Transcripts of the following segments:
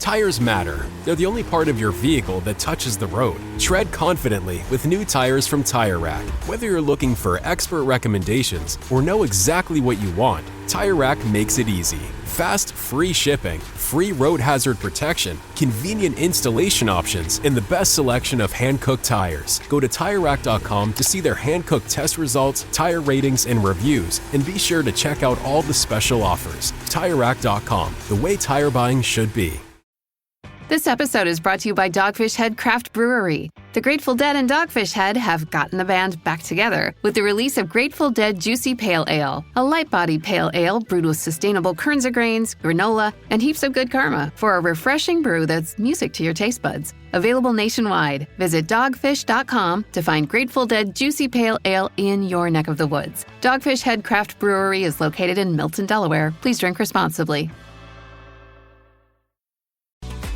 Tires matter. They're the only part of your vehicle that touches the road. Tread confidently with new tires from Tire Rack. Whether you're looking for expert recommendations or know exactly what you want, Tire Rack makes it easy. Fast, free shipping, free road hazard protection, convenient installation options, and the best selection of hand-cooked tires. Go to TireRack.com to see their hand-cooked test results, tire ratings, and reviews, and be sure to check out all the special offers. TireRack.com, the way tire buying should be. This episode is brought to you by Dogfish Head Craft Brewery. The Grateful Dead and Dogfish Head have gotten the band back together with the release of Grateful Dead Juicy Pale Ale, a light-bodied pale ale brewed with sustainable Kernza grains, granola, and heaps of good karma for a refreshing brew that's music to your taste buds. Available nationwide. Visit dogfish.com to find Grateful Dead Juicy Pale Ale in your neck of the woods. Dogfish Head Craft Brewery is located in Milton, Delaware. Please drink responsibly.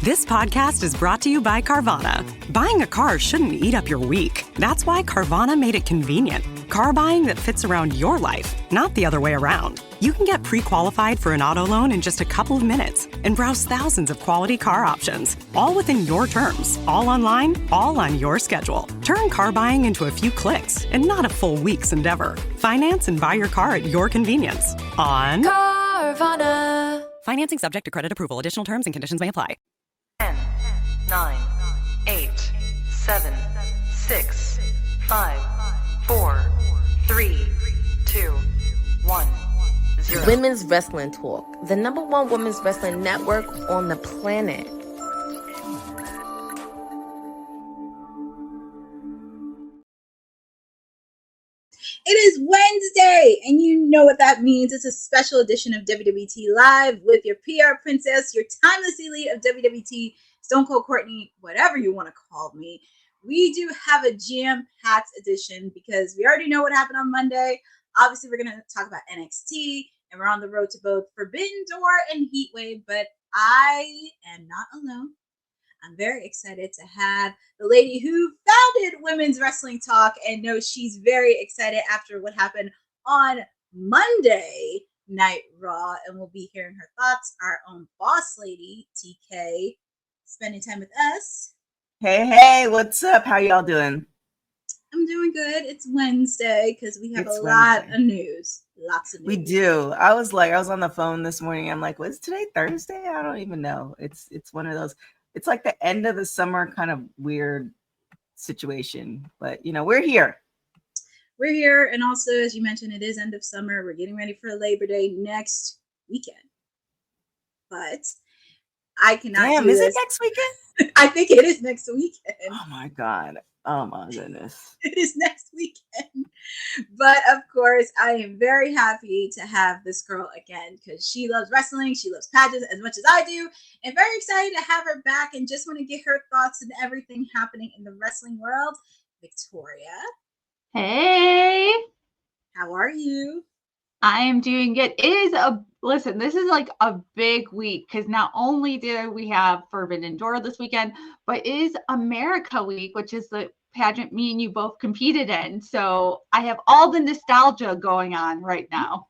This podcast is brought to you by Carvana. Buying a car shouldn't eat up your week. That's why Carvana made it convenient. Car buying that fits around your life, not the other way around. You can get pre-qualified for an auto loan in just a couple of minutes and browse thousands of quality car options, all within your terms, all online, all on your schedule. Turn car buying into a few clicks and not a full week's endeavor. Finance and buy your car at your convenience on Carvana. Financing subject to credit approval. Additional terms and conditions may apply. 10, 9, 8, 7, 6, 5, 4, 3, 2, 1, 0. Women's Wrestling Talk, the #1 women's wrestling network on the planet. It is Wednesday, and you know what that means. It's a special edition of WWT Live with your PR princess, your timeless elite of WWT, Stone Cold Courtney, whatever you want to call me. We do have a jam-packed edition because we already know what happened on Monday. Obviously, we're going to talk about NXT, and we're on the road to both Forbidden Door and Heatwave, but I am not alone. I'm very excited to have the lady who founded Women's Wrestling Talk and knows she's very excited after what happened on Monday Night Raw. And we'll be hearing her thoughts. Our own boss lady, TK, spending time with us. Hey, what's up? How y'all doing? I'm doing good. It's Wednesday because we have lot of news. Lots of news. We do. I was on the phone this morning. I'm like, was today Thursday? I don't even know. It's one of those. It's like the end of the summer kind of weird situation, but we're here. We're here. And also, as you mentioned, it is end of summer. We're getting ready for Labor Day next weekend. But I cannot. Damn, is it next weekend? I think it is next weekend. Oh my God. Oh my goodness. It is next weekend. But of course, I am very happy to have this girl again because she loves wrestling. She loves pageants as much as I do. And very excited to have her back and just want to get her thoughts and everything happening in the wrestling world. Victoria. Hey. How are you? I am doing good. Listen, this is like a big week because not only did we have Forbidden Door this weekend, but it is America Week, which is the pageant me and you both competed in. So I have all the nostalgia going on right now.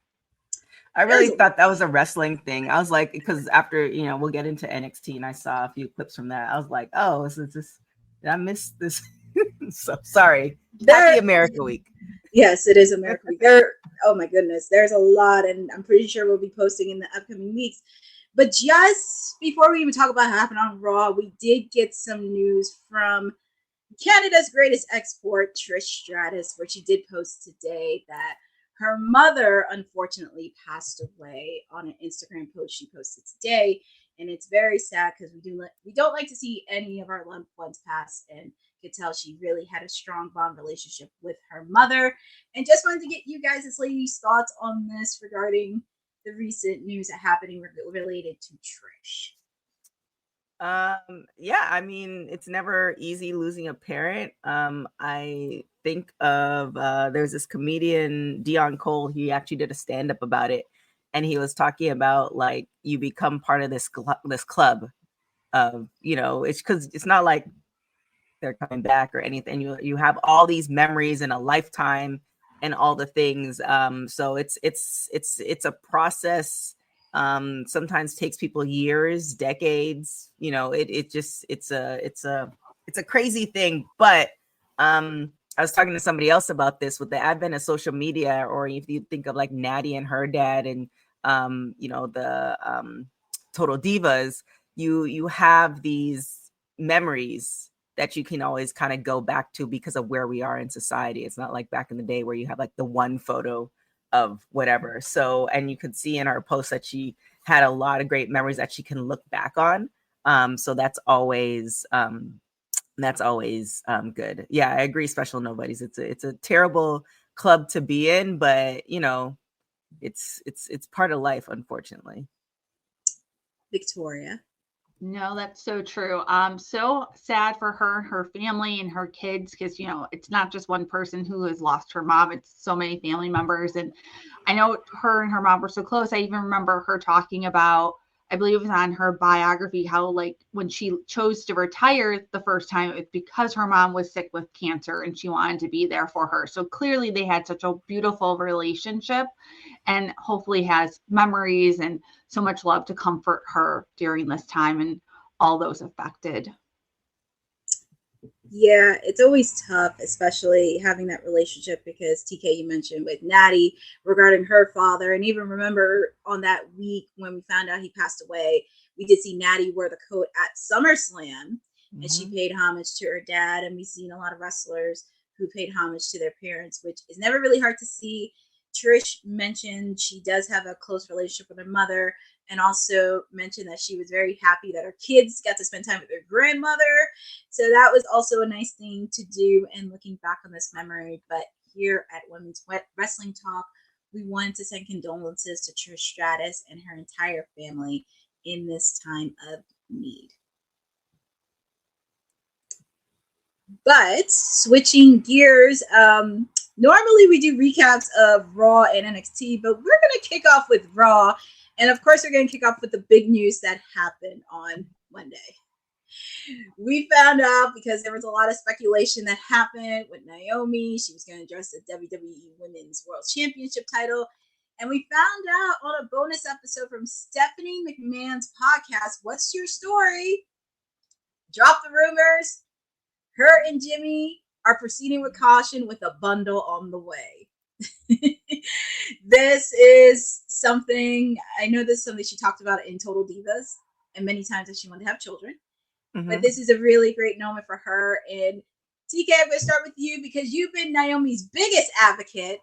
I really thought that was a wrestling thing. I was like, because after, we'll get into NXT and I saw a few clips from that. I was like, oh, did I miss this? So sorry. Happy America Week. Yes, it is America Week. Oh my goodness, there's a lot, and I'm pretty sure we'll be posting in the upcoming weeks. But just before we even talk about what happened on Raw, we did get some news from Canada's greatest export, Trish Stratus, where she did post today that her mother unfortunately passed away on an Instagram post she posted today. And it's very sad because we don't like to see any of our loved ones pass, and could tell she really had a strong bond relationship with her mother. And just wanted to get you guys as ladies' thoughts on this regarding the recent news that happening related to Trish. Yeah, I mean, it's never easy losing a parent. I think of there's this comedian, Dion Cole. He actually did a stand-up about it, and he was talking about like you become part of this club of it's because it's not like they're coming back or anything. You have all these memories in a lifetime and all the things. So it's a process Sometimes takes people years, decades. You know, it's a crazy thing. But I was talking to somebody else about this with the advent of social media, or if you think of like Natty and her dad, and the Total Divas, you have these memories that you can always kind of go back to because of where we are in society. It's not like back in the day where you have like the one photo of whatever. So, and you could see in our post that she had a lot of great memories that she can look back on. So that's always good. Yeah, I agree. Special Nobodies. It's a terrible club to be in, but you know, it's part of life, unfortunately. Victoria. No, that's so true. I'm so sad for her and her family and her kids, because, you know, it's not just one person who has lost her mom. It's so many family members. And I know her and her mom were so close. I even remember her talking about, I believe it was on her biography, how like when she chose to retire the first time, it's because her mom was sick with cancer and she wanted to be there for her. So clearly they had such a beautiful relationship, and hopefully has memories and so much love to comfort her during this time and all those affected. Yeah, it's always tough, especially having that relationship, because TK, you mentioned with Natty regarding her father, and even remember on that week when we found out he passed away, we did see Natty wear the coat at SummerSlam, and she paid homage to her dad, and we've seen a lot of wrestlers who paid homage to their parents, which is never really hard to see. Trish mentioned she does have a close relationship with her mother, and also mentioned that she was very happy that her kids got to spend time with their grandmother. So that was also a nice thing to do, and looking back on this memory. But here at Women's Wrestling Talk, we wanted to send condolences to Trish Stratus and her entire family in this time of need. But switching gears, normally we do recaps of Raw and NXT, but we're going to kick off with Raw. And of course, we're going to kick off with the big news that happened on Monday. We found out, because there was a lot of speculation that happened with Naomi. She was going to address the WWE Women's World Championship title. And we found out on a bonus episode from Stephanie McMahon's podcast, What's Your Story? Drop the rumors. Her and Jimmy are proceeding with caution with a bundle on the way. This is something, I know this is something she talked about in Total Divas, and many times that she wanted to have children. But this is a really great moment for her. And TK, I'm going to start with you, because you've been Naomi's biggest advocate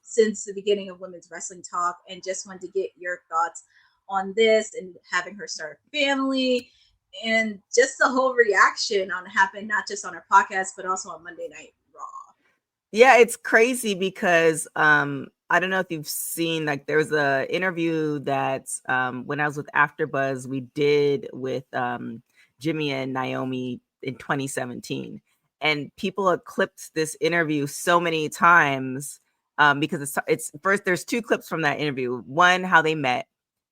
since the beginning of Women's Wrestling Talk, and just wanted to get your thoughts on this and having her start a family, and just the whole reaction on what happened, not just on her podcast, but also on Monday Night Raw. Yeah, it's crazy because I don't know if you've seen, like, there was an interview that when I was with AfterBuzz, we did with Jimmy and Naomi in 2017. And people have clipped this interview so many times because it's first, there's two clips from that interview. One, how they met,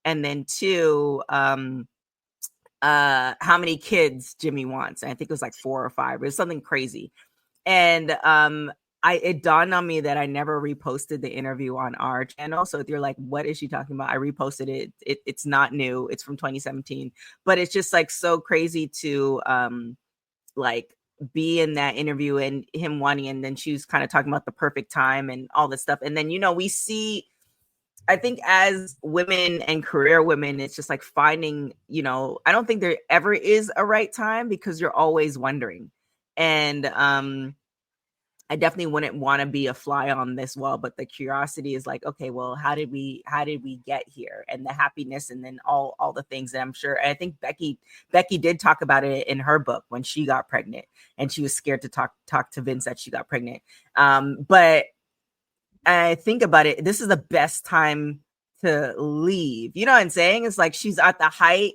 and then two, how many kids Jimmy wants. And I think it was like 4 or 5. It was something crazy. And it dawned on me that I never reposted the interview on our channel. So if you're like, what is she talking about? I reposted it. It's not new. It's from 2017. But it's just like so crazy to like be in that interview and him wanting, and then she was kind of talking about the perfect time and all this stuff. And then, you know, we see, I think as women and career women, it's just like finding, you know, I don't think there ever is a right time, because you're always wondering. And I definitely wouldn't want to be a fly on this wall, but the curiosity is like, okay, well, how did we get here? And the happiness, and then all the things that I'm sure, and I think Becky did talk about it in her book when she got pregnant, and she was scared to talk to Vince that she got pregnant. But I think about it, this is the best time to leave. You know what I'm saying? It's like she's at the height.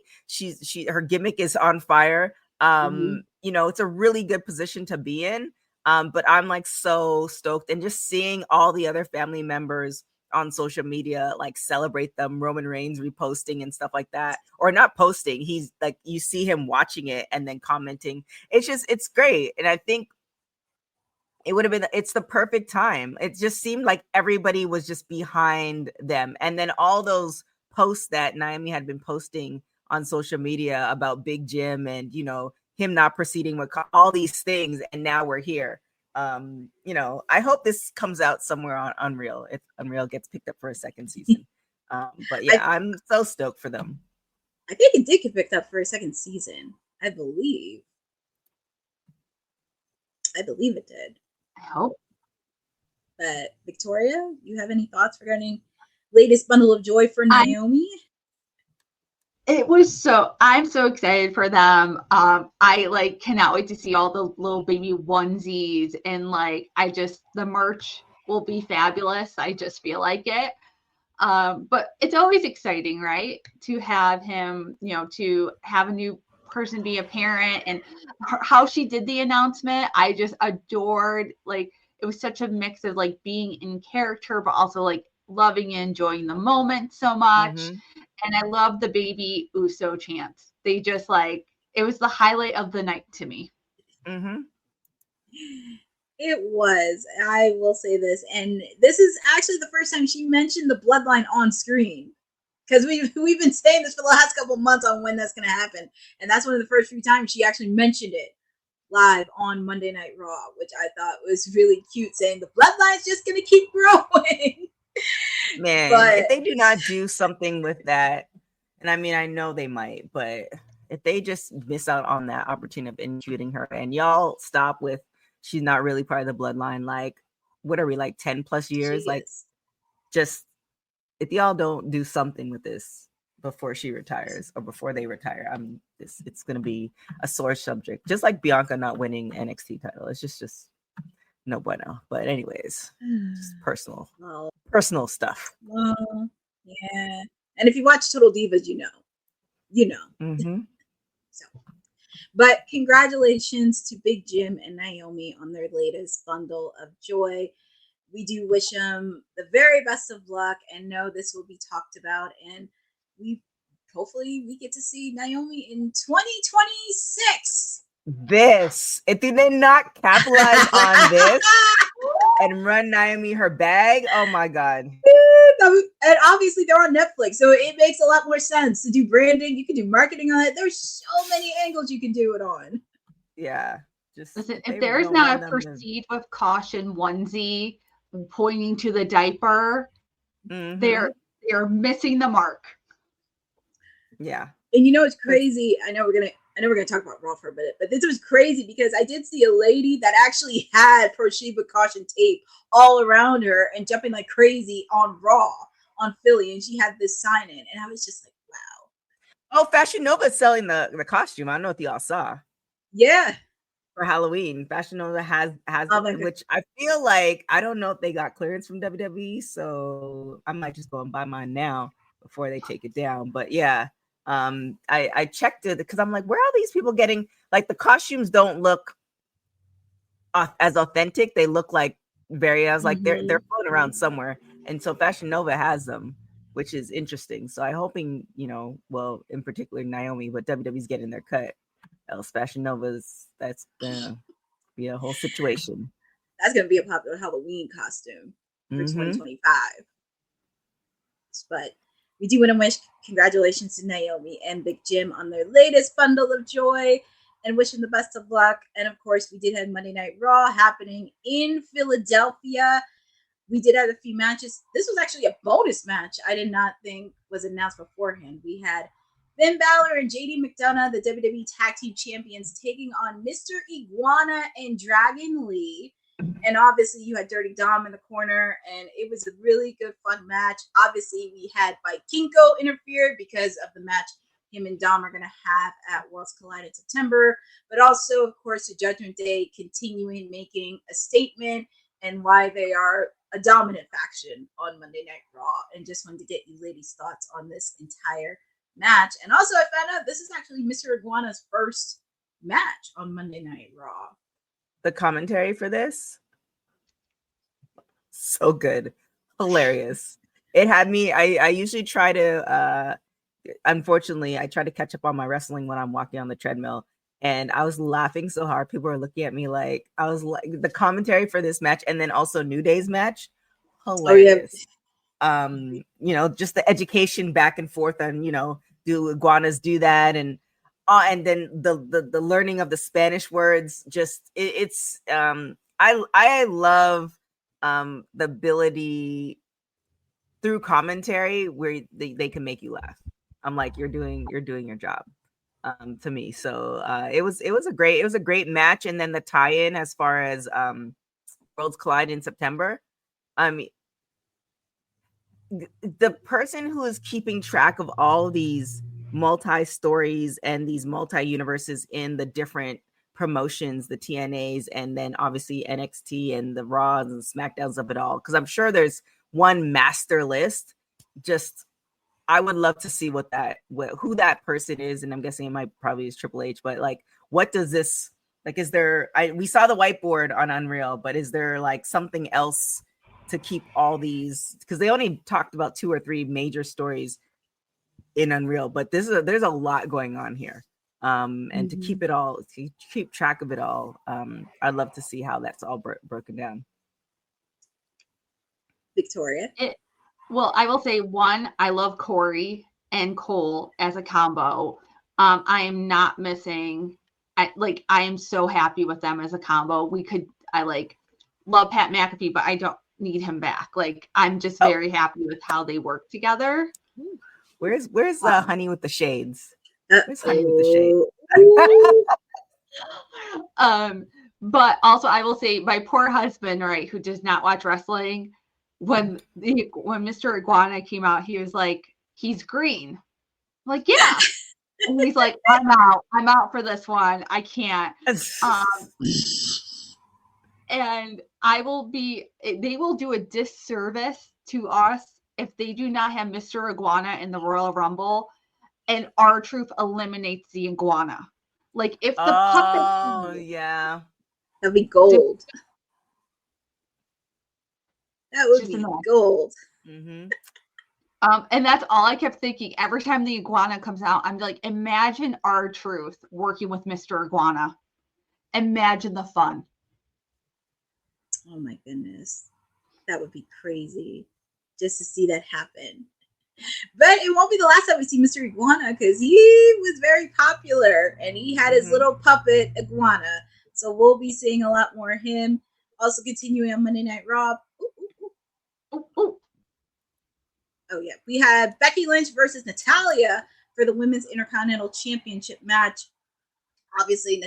Her gimmick is on fire. You know, it's a really good position to be in. But I'm like so stoked, and just seeing all the other family members on social media, like celebrate them, Roman Reigns reposting and stuff like that, or not posting. He's like, you see him watching it and then commenting. It's great. And I think it's the perfect time. It just seemed like everybody was just behind them. And then all those posts that Naomi had been posting on social media about Big Jim and, you know, him not proceeding with all these things. And now we're here. You know, I hope this comes out somewhere on Unreal if Unreal gets picked up for a second season. But yeah, I'm so stoked for them. I think it did get picked up for a second season. I believe it did. I hope. But Victoria, you have any thoughts regarding latest bundle of joy for Naomi? I'm so excited for them. I like cannot wait to see all the little baby onesies, and like the merch will be fabulous. I just feel like it. But it's always exciting, right? To have him, you know, to have a new person be a parent, and how she did the announcement. I just adored, like, it was such a mix of like being in character, but also like loving and enjoying the moment so much. Mm-hmm. And I love the baby Uso chants. They just like, it was the highlight of the night to me. Mm-hmm. It was. I will say this, and this is actually the first time she mentioned the bloodline on screen, because we've been saying this for the last couple months on when that's going to happen, and that's one of the first few times she actually mentioned it live on Monday Night Raw, which I thought was really cute, saying the bloodline's just going to keep growing. Man, but if they do not do something with that, and I mean, I know they might, but if they just miss out on that opportunity of including her, and y'all stop with she's not really part of the bloodline, like, what are we, like 10 plus years? Like, just if y'all don't do something with this before she retires or before they retire, it's gonna be a sore subject. Just like Bianca not winning NXT title. It's just no bueno. But anyways, just personal stuff. Yeah. And if you watch Total Divas, you know. Mm-hmm. So, but congratulations to Big Jim and Naomi on their latest bundle of joy. We do wish them the very best of luck, and know this will be talked about, and hopefully we get to see Naomi in 2026. If they did not capitalize on this and run Naomi her bag, oh my god. And obviously they're on Netflix, so it makes a lot more sense to do branding. You can do marketing on it. There's so many angles you can do it on. Yeah. Just listen, if there is not a proceed with caution onesie pointing to the diaper, mm-hmm. they're missing the mark. Yeah. And you know it's crazy. I know we're gonna talk about Raw for a minute, but this was crazy because I did see a lady that actually had proceed with caution tape all around her and jumping like crazy on Raw on Philly, and she had this sign in, and I was just like, wow. Oh, Fashion Nova is selling the costume. I don't know if y'all saw. Yeah. For Halloween, Fashion Nova has which I feel like, I don't know if they got clearance from WWE, so I might just go and buy mine now before they take it down. But yeah, I checked it because I'm like, where are these people getting, like, the costumes don't look as authentic. They look like I was like, mm-hmm. they're floating around somewhere, and so Fashion Nova has them, which is interesting. So I'm hoping, you know, well, in particular Naomi, but WWE's getting their cut. Else Fashion Nova's, that's gonna be a whole situation. That's gonna be a popular Halloween costume for 2025. But we do want to wish congratulations to Naomi and Big Jim on their latest bundle of joy, and wish them the best of luck. And of course, we did have Monday Night Raw happening in Philadelphia. We did have a few matches. This was actually a bonus match I did not think was announced beforehand. We had Finn Balor and JD McDonough, the WWE Tag Team Champions, taking on Mr. Iguana and Dragon Lee. And obviously you had Dirty Dom in the corner, and it was a really good, fun match. Obviously we had Kinko interfere because of the match him and Dom are going to have at Worlds Collide in September. But also, of course, the Judgment Day continuing making a statement and why they are a dominant faction on Monday Night Raw. And just wanted to get you ladies' thoughts on this entire match. And also I found out this is actually Mr. Iguana's first match on Monday Night Raw. The commentary for this, so good, hilarious. It had me, I usually try to unfortunately I try to catch up on my wrestling when I'm walking on the treadmill, and I was laughing so hard. People were looking at me like, I was like, the commentary for this match, and then also New Day's match, hilarious. just the education back and forth on, do iguanas do that? And then the learning of the Spanish words, just I love the ability through commentary where they can make you laugh. I'm like, you're doing your job, to me. So it was a great match. And then the tie-in as far as Worlds Collide in September. I mean, the person who is keeping track of all these multi-stories and these multi-universes in the different promotions, the TNAs, and then obviously NXT and the Raws and SmackDowns of it all, because I'm sure there's one master list. Just, I would love to see who that person is, and I'm guessing it might probably is Triple H. But like, what does this like? Is there? We saw the whiteboard on Unreal, but is there like something else to keep all these? Because they only talked about 2 or 3 major stories in Unreal, but there's a lot going on here. And to keep track of it all, I'd love to see how that's all broken down. Victoria. Well, I will say, one, I love Corey and Cole as a combo. I am not missing. I am so happy with them as a combo. I love Pat McAfee, but I don't need him back. Like, I'm just very happy with how they work together. Where's Honey with the shades? Where's Honey with the shades? But also I will say, my poor husband, right, who does not watch wrestling, when Mr. Iguana came out, he was like, he's green. I'm like, yeah. And he's like, I'm out for this one. I can't. And they will do a disservice to us if they do not have Mr. Iguana in the Royal Rumble and R-Truth eliminates the iguana. Like, if the puppet. Oh, yeah. That'd be gold. That would be gold. Mm-hmm. And that's all I kept thinking. Every time the iguana comes out, I'm like, imagine R-Truth working with Mr. Iguana. Imagine the fun. Oh my goodness. That would be crazy just to see that happen. But it won't be the last time we see Mr. Iguana, because he was very popular and he had his little puppet iguana. So we'll be seeing a lot more of him. Also continuing on Monday Night Raw. Oh yeah, we had Becky Lynch versus Natalya for the Women's Intercontinental Championship match. Obviously,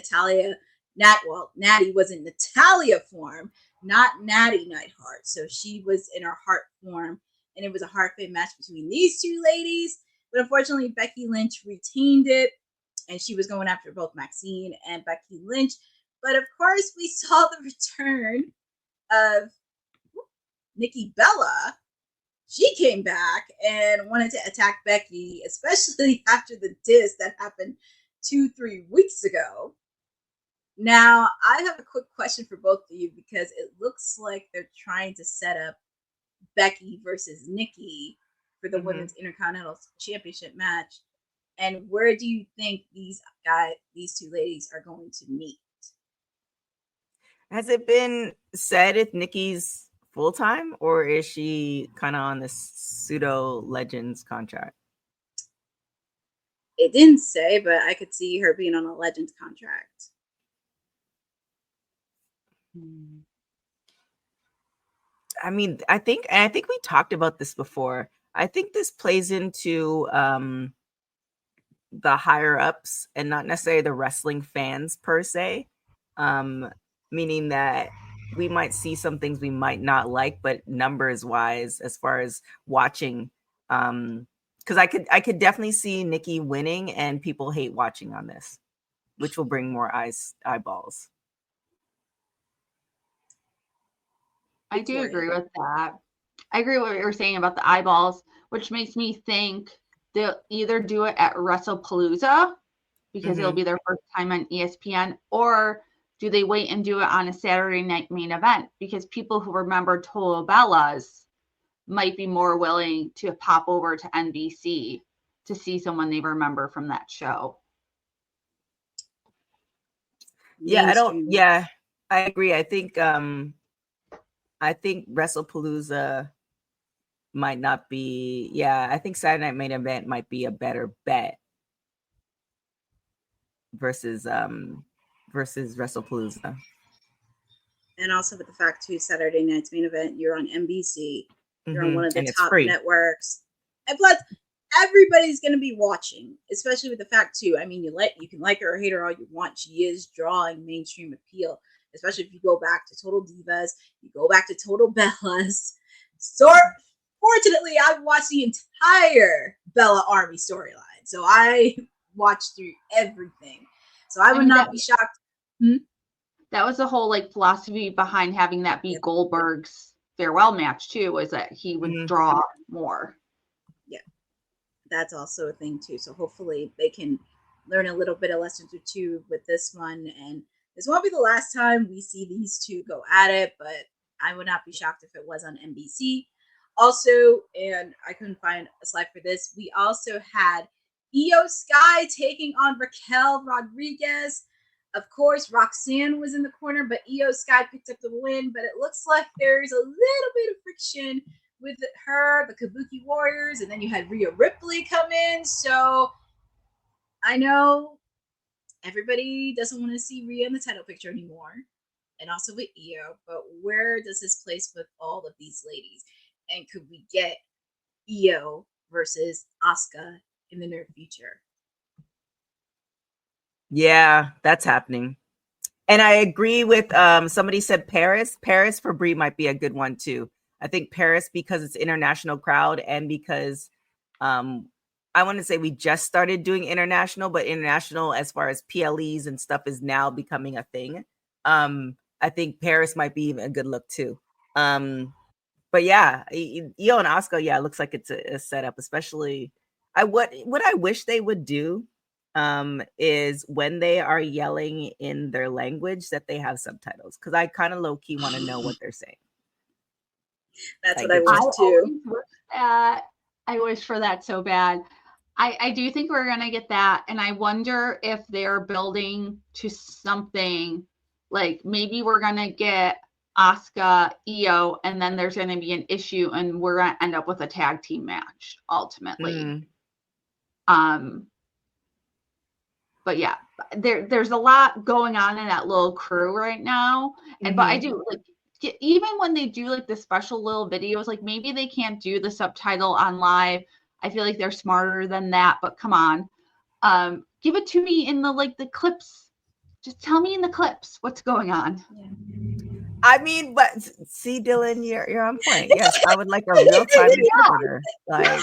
Natty was in Natalya form, not Natty Neidhart. So she was in her heart form, and it was a hard fit match between these two ladies. But unfortunately, Becky Lynch retained it, and she was going after both Maxine and Becky Lynch. But of course, we saw the return of Nikki Bella. She came back and wanted to attack Becky, especially after the diss that happened 2-3 weeks ago. Now, I have a quick question for both of you, because it looks like they're trying to set up Becky versus Nikki for the Women's Intercontinental Championship match. And where do you think these two ladies are going to meet? Has it been said if Nikki's full-time, or is she kind of on this pseudo Legends contract? It didn't say, but I could see her being on a Legends contract. I mean, I think we talked about this before. I think this plays into the higher ups and not necessarily the wrestling fans per se. Meaning that we might see some things we might not like, but numbers wise, as far as watching, because I could definitely see Nikki winning and people hate watching on this, which will bring more eyeballs. I do agree with that. I agree with what you're saying about the eyeballs, which makes me think they'll either do it at WrestlePalooza, because it'll be their first time on ESPN, or do they wait and do it on a Saturday night main event? Because people who remember Total Bellas might be more willing to pop over to NBC to see someone they remember from that show. Yeah, I agree. I think WrestlePalooza might not be. Yeah, I think Saturday Night Main Event might be a better bet versus WrestlePalooza. And also with the fact too, Saturday night's main event, you're on NBC, you're on one of the And it's top free. networks, and plus everybody's going to be watching. Especially with the fact too, I mean, you can like her or hate her all you want. She is drawing mainstream appeal, especially if you go back to Total Divas, you go back to Total Bellas. So fortunately, I've watched the entire Bella Army storyline, so I watched through everything. So I would not be shocked. That was the whole like philosophy behind having that be Goldberg's farewell match too, was that he would draw more. Yeah, that's also a thing too. So hopefully they can learn a little bit of lessons or two with this one, and this won't be the last time we see these two go at it, but I would not be shocked if it was on NBC. Also, and I couldn't find a slide for this, we also had Io Sky taking on Raquel Rodriguez. Of course, Roxanne was in the corner, but Io Sky picked up the win. But it looks like there's a little bit of friction with her, the Kabuki Warriors, and then you had Rhea Ripley come in. So I know everybody doesn't want to see Rhea in the title picture anymore, and also with Io. But where does this place with all of these ladies? And could we get Io versus Asuka in the near future? Yeah, that's happening. And I agree with somebody said Paris. Paris for Brie might be a good one too. I think Paris because it's international crowd and because I want to say we just started doing international, but international as far as PLEs and stuff is now becoming a thing. I think Paris might be even a good look too. But yeah, Io and Asuka, yeah, it looks like it's a setup, especially what I wish they would do is when they are yelling in their language that they have subtitles, because I kind of low-key want to know what they're saying. That's what I wish too. I wish for that so bad. I do think we're gonna get that, and I wonder if they're building to something like maybe we're gonna get Asuka, Io, and then there's gonna be an issue, and we're gonna end up with a tag team match ultimately. But yeah, there's a lot going on in that little crew right now. And but I do like even when they do like the special little videos, like maybe they can't do the subtitle on live. I feel like they're smarter than that, but come on. Give it to me in the clips. Just tell me in the clips what's going on. Yeah. I mean, but see, Dylan, you're on point. Yes, I would like a real-time interpreter. Like,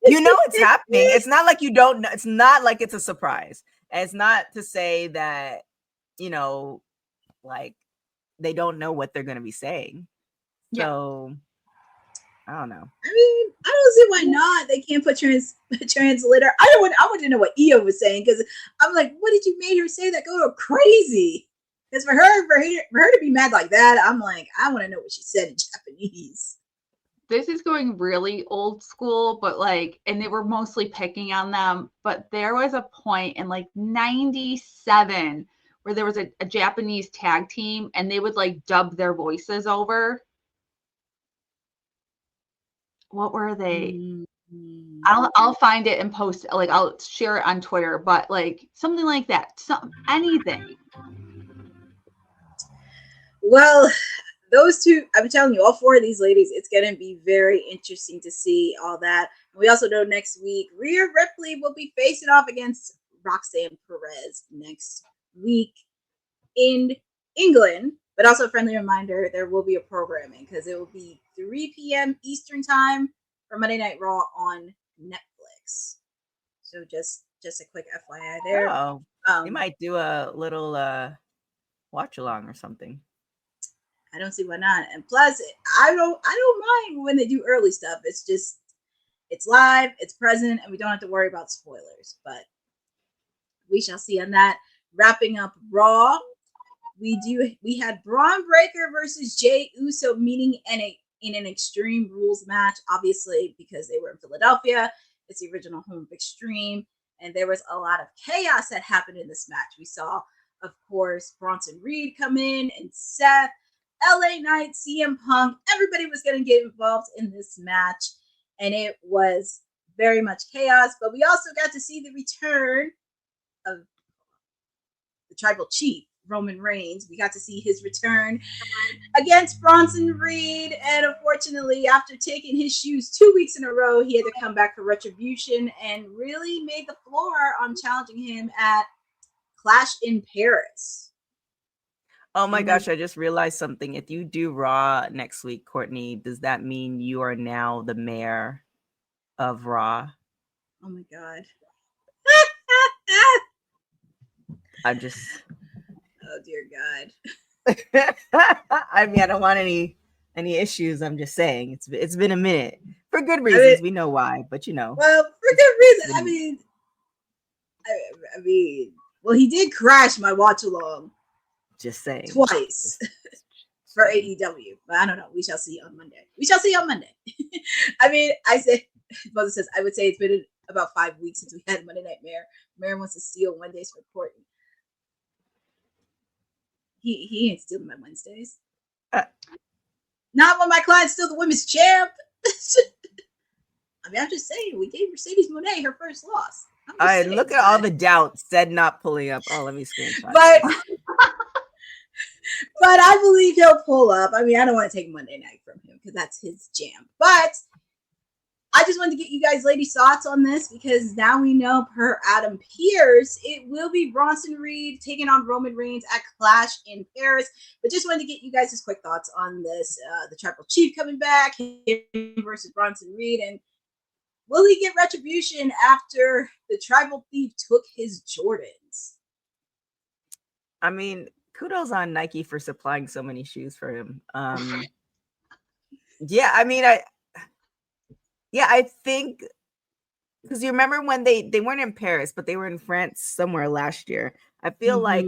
you know it's happening. It's not like you don't know. It's not like it's a surprise. And it's not to say that, like they don't know what they're going to be saying. So, I don't know. I mean, I don't see why not. They can't put translator. I want to know what Io was saying, because I'm like, what did you make her say that go crazy? Because for her to be mad like that, I'm like, I want to know what she said in Japanese. This is going really old school, but and they were mostly picking on them. But there was a point in 97 where there was a Japanese tag team and they would dub their voices over. What were they? I'll find it and post it. I'll share it on Twitter, but something like that. Anything. Well, those two, I'm telling you, all four of these ladies, it's going to be very interesting to see all that. And we also know next week, Rhea Ripley will be facing off against Roxanne Perez next week in England. But also a friendly reminder, there will be a programming because it will be 3 p.m. Eastern time for Monday Night Raw on Netflix. So just a quick FYI there. Oh, you might do a little watch along or something. I don't see why not. And plus, I don't mind when they do early stuff. It's just, it's live, it's present, and we don't have to worry about spoilers. But we shall see on that. Wrapping up Raw, we had Braun Breaker versus Jey Uso meeting in an Extreme Rules match, obviously because they were in Philadelphia. It's the original home of Extreme, and there was a lot of chaos that happened in this match. We saw, of course, Bronson Reed come in and Seth, LA Knight, CM Punk. Everybody was going to get involved in this match. and it was very much chaos. But we also got to see the return of the tribal chief, Roman Reigns. We got to see his return against Bronson Reed, and unfortunately, after taking his shoes 2 weeks in a row, he had to come back for retribution and really made the floor on challenging him at Clash in Paris. Oh my gosh, I just realized something. If you do Raw next week, Courtney, does that mean you are now the mayor of Raw? Oh my God. I'm just... Oh dear God. I mean, I don't want any issues. I'm just saying it's been a minute for good reasons. We know why, but you know. Well, for good reason. I mean, well, he did crash my watch along. Just saying. Twice for AEW, but I don't know. We shall see on Monday. I mean, Moses says I would say it's been about 5 weeks since we had Monday Night Mayor. Mayor wants to steal Wednesdays for Courtney. He ain't stealing my Wednesdays. Not when my client's still the women's champ. I mean, I'm just saying, we gave Mercedes Moné her first loss. All right, look at all the doubts. Said not pulling up. Oh, let me screenshot. But I believe he'll pull up. I mean, I don't want to take Monday night from him because that's his jam. But I just wanted to get you guys ladies' thoughts on this because now we know, per Adam Pearce, it will be Bronson Reed taking on Roman Reigns at Clash in Paris. But just wanted to get you guys' just quick thoughts on this. The Tribal Chief coming back, him versus Bronson Reed, and will he get retribution after the Tribal Thief took his Jordans? I mean, kudos on Nike for supplying so many shoes for him. Yeah, I mean, I think because you remember when they weren't in Paris, but they were in France somewhere last year. I feel like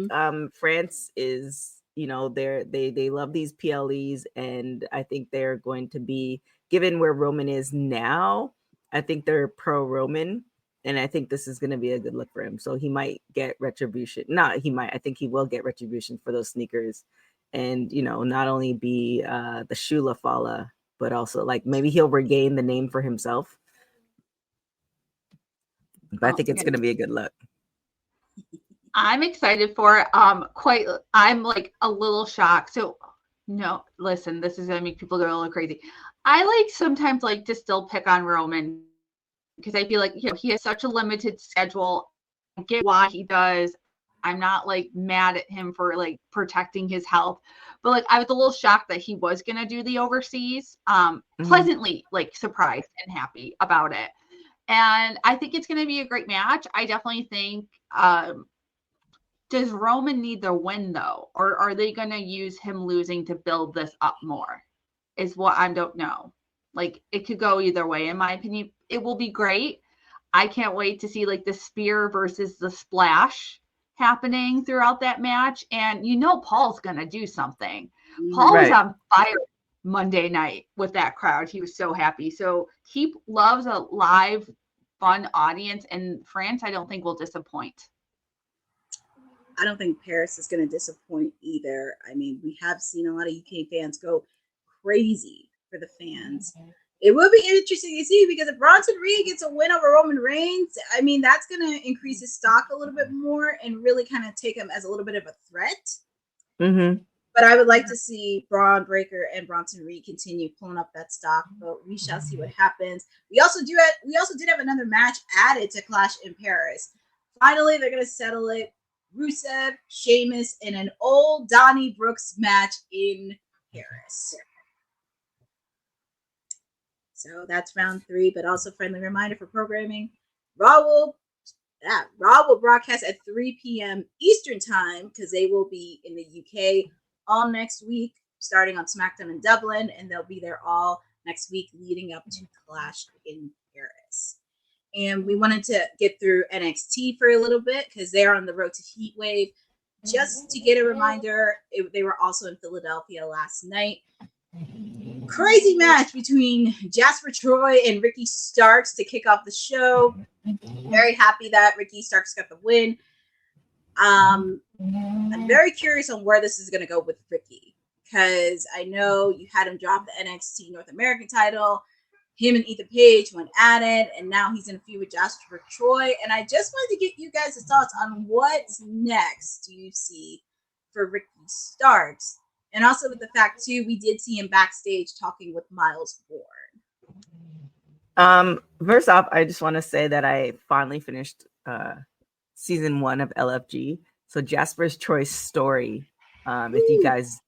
France is, you know, they love these PLEs, and I think they're going to be, given where Roman is now, I think they're pro Roman, and I think this is going to be a good look for him. So he might get retribution. I think he will get retribution for those sneakers, and you know, not only be the Shula Fala, but also like maybe he'll regain the name for himself. But I think it's going to be a good look. I'm excited for it. I'm like a little shocked. So no, listen, this is going to make people go a little crazy. I like sometimes like to still pick on Roman because I feel like, you know, he has such a limited schedule. I get why he does. I'm not like mad at him for like protecting his health, but like I was a little shocked that he was going to do the overseas. Pleasantly like surprised and happy about it. And I think it's going to be a great match. I definitely think, does Roman need the win though? Or are they going to use him losing to build this up more? Is what I don't know. Like it could go either way. In my opinion, it will be great. I can't wait to see like the spear versus the splash happening throughout that match. And you know, Paul's going to do something. Paul was on fire Monday night with that crowd. He was so happy. So he loves a live, fun audience. And France, I don't think will disappoint. I don't think Paris is going to disappoint either. I mean, we have seen a lot of UK fans go crazy for the fans. It will be interesting to see because if Bronson Reed gets a win over Roman Reigns, I mean, that's going to increase his stock a little bit more and really kind of take him as a little bit of a threat. But I would like to see Braun Breaker and Bronson Reed continue pulling up that stock, but we shall see what happens. We also did have another match added to Clash in Paris. Finally, they're going to settle it. Rusev, Sheamus, and an old Donnie Brooks match in Paris. So that's round 3, but also friendly reminder for programming. Raw will broadcast at 3 p.m. Eastern time because they will be in the UK all next week, starting on SmackDown in Dublin, and they'll be there all next week leading up to Clash in Paris. And we wanted to get through NXT for a little bit because they're on the road to Heat Wave. Just to get a reminder, they were also in Philadelphia last night. Crazy match between Jasper Troy and Ricky Starks to kick off the show. Very happy that Ricky Starks got the win. I'm very curious on where this is going to go with Ricky because I know you had him drop the NXT North American title. him and Ethan Page went at it, and now he's in a feud with Jasper Troy. And I just wanted to get you guys' thoughts on what's next do you see for Ricky Starks. And also with the fact, too, we did see him backstage talking with Miles Bourne. First off, I just want to say that I finally finished season 1 of LFG. So Jasper's Choice story, if you guys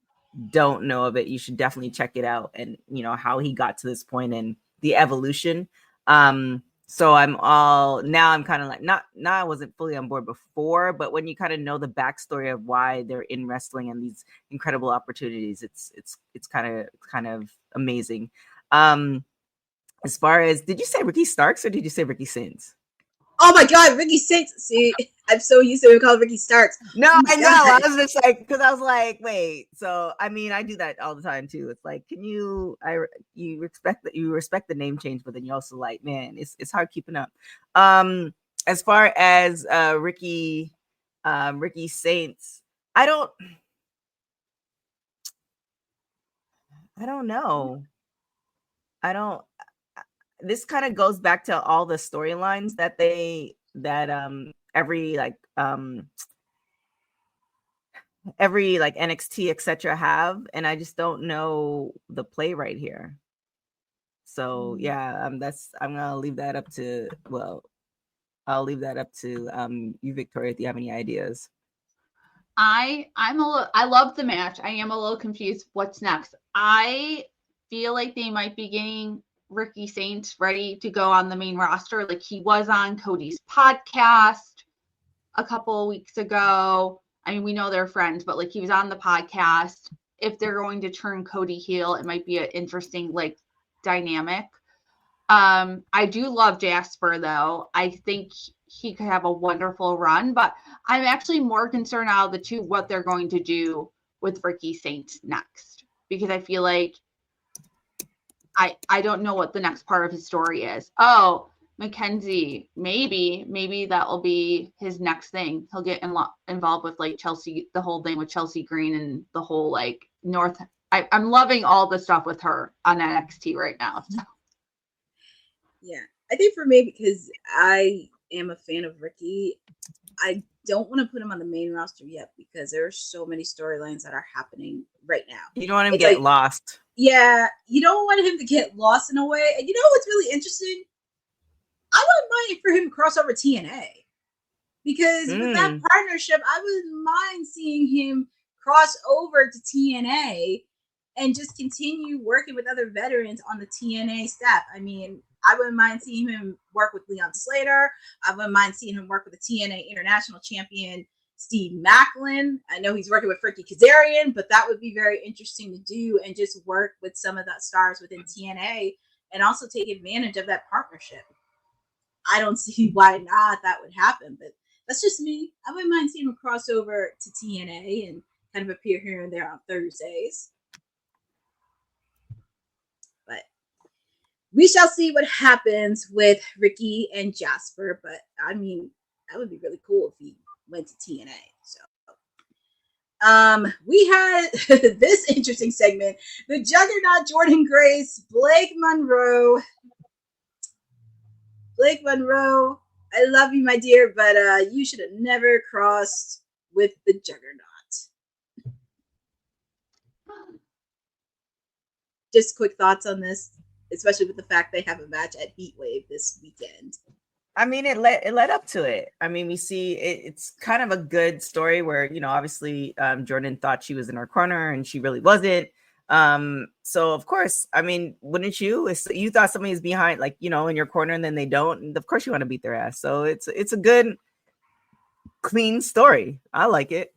don't know of it, you should definitely check it out, and you know how he got to this point and the evolution. So I'm kind of like not I wasn't fully on board before, but when you kind of know the backstory of why they're in wrestling and these incredible opportunities, it's kind of amazing. As far as, did you say Ricky Starks or did you say Ricky Sins? Oh my God, Ricky Sins. See, I'm so used to him calling Ricky Starks. No, Oh I know. God. I was just like, because I was like, wait. So I mean, I do that all the time too. It's like, can you? You respect the name change, but then you also like, man, it's hard keeping up. As far as Ricky Saints, I don't know. This kind of goes back to all the storylines that every like NXT etc. have, and I just don't know the play right here. So yeah, I'm gonna leave that up to I'll leave that up to you, Victoria, if you have any ideas. I love the match. I am a little confused. What's next? I feel like they might be getting Ricky Saints ready to go on the main roster. Like he was on Cody's podcast a couple of weeks ago. I mean, we know they're friends, but like he was on the podcast. If they're going to turn Cody heel, it might be an interesting like dynamic. I do love Jasper though. I think he could have a wonderful run, but I'm actually more concerned out of the two what they're going to do with Ricky Saints next, because I feel like I don't know what the next part of his story is. Oh, Mackenzie, maybe that will be his next thing. He'll get involved with like Chelsea, the whole thing with Chelsea Green and the whole like North. I'm loving all the stuff with her on NXT right now. So. Yeah, I think for me, because I am a fan of Ricky, I don't want to put him on the main roster yet because there are so many storylines that are happening right now. You don't want him to get lost. Yeah, you don't want him to get lost in a way. And you know what's really interesting? I wouldn't mind for him to cross over TNA. Because with that partnership, I wouldn't mind seeing him cross over to TNA and just continue working with other veterans on the TNA staff. I mean, I wouldn't mind seeing him work with Leon Slater. I wouldn't mind seeing him work with the TNA International Champion, Steve Macklin. I know he's working with Frankie Kazarian, but that would be very interesting to do and just work with some of the stars within TNA and also take advantage of that partnership. I don't see why not that would happen, but that's just me. I wouldn't mind seeing him cross over to TNA and kind of appear here and there on Thursdays. But we shall see what happens with Ricky and Jasper. But I mean, that would be really cool if he went to TNA. So we had this interesting segment. The Juggernaut Jordan Grace, Blake Monroe. Blake Monroe, I love you, my dear, but you should have never crossed with the Juggernaut. Just quick thoughts on this, especially with the fact they have a match at Heatwave this weekend. I mean, it led up to it. I mean, we see it's kind of a good story where, you know, obviously Jordan thought she was in her corner and she really wasn't. So of course, I mean, wouldn't you? If you thought somebody is behind, like, you know, in your corner and then they don't, of course you want to beat their ass. So it's a good, clean story. I like it.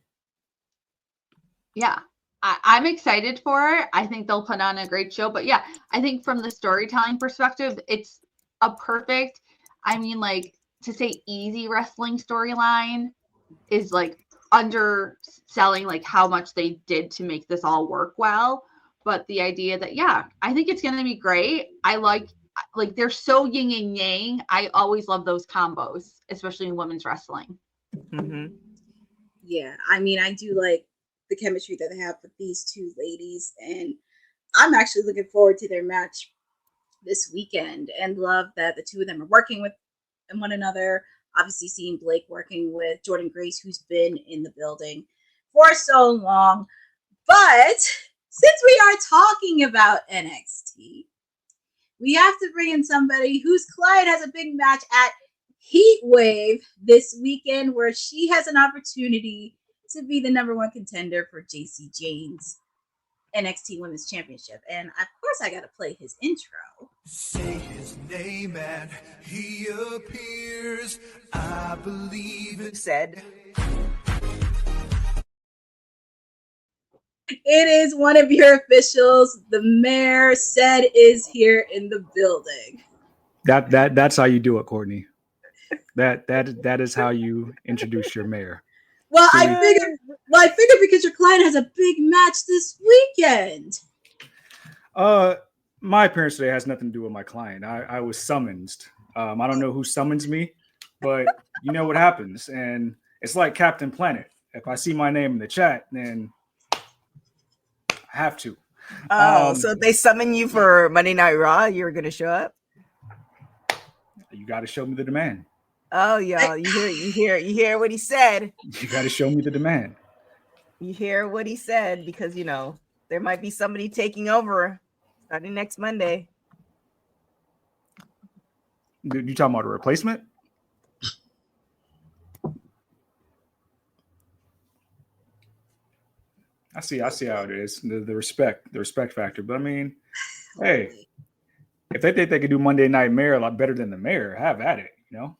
Yeah. I'm excited for it. I think they'll put on a great show. But yeah, I think from the storytelling perspective, it's a perfect, I mean, like, to say easy wrestling storyline is like underselling like how much they did to make this all work well. But the idea that, yeah, I think it's going to be great. I like they're so yin and yang. I always love those combos, especially in women's wrestling. Mm-hmm. Yeah, I mean, I do like the chemistry that they have with these two ladies, and I'm actually looking forward to their match this weekend, and love that the two of them are working with one another. Obviously, seeing Blake working with Jordan Grace, who's been in the building for so long. But since we are talking about NXT, we have to bring in somebody whose client has a big match at Heat Wave this weekend, where she has an opportunity to be the number one contender for JC Jane's NXT Women's Championship. And of course, I got to play his intro. Say his name and he appears. I believe it Said. It is one of your officials. The mayor said is here in the building. That's how you do it, Courtney. That is how you introduce your mayor. Well, I figured because your client has a big match this weekend. My appearance today has nothing to do with my client. I was summoned. I don't know who summons me, but you know what happens. And it's like Captain Planet. If I see my name in the chat, then I have to. So if they summon you for Monday Night Raw, you're going to show up? You got to show me the demand. Oh, y'all, you hear what he said. You got to show me the demand. You hear what he said, because, you know, there might be somebody taking over starting next Monday. You talking about a replacement? I see how it is. The respect factor. But I mean, hey, if they think they could do Monday Night Mayor a lot better than the mayor, have at it, you know?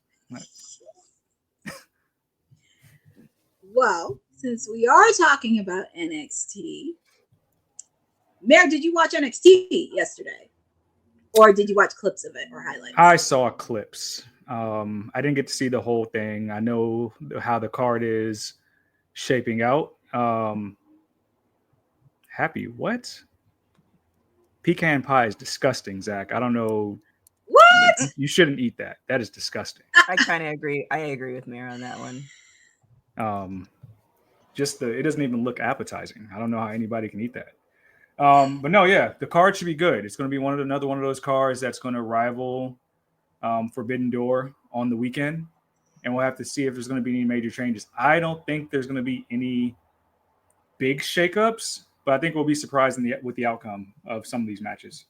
Well, since we are talking about NXT, Mayor, did you watch NXT yesterday? Or did you watch clips of it or highlights? I saw clips. I didn't get to see the whole thing. I know how the card is shaping out. Happy what? Pecan pie is disgusting, Zach. I don't know. What? You shouldn't eat that. That is disgusting. I kind of agree. I agree with Mayor on that one. It doesn't even look appetizing. I don't know how anybody can eat that. But no, yeah, the card should be good. It's going to be another one of those cards that's going to rival Forbidden Door on the weekend, and we'll have to see if there's going to be any major changes. I don't think there's going to be any big shakeups, but I think we'll be surprised with the outcome of some of these matches.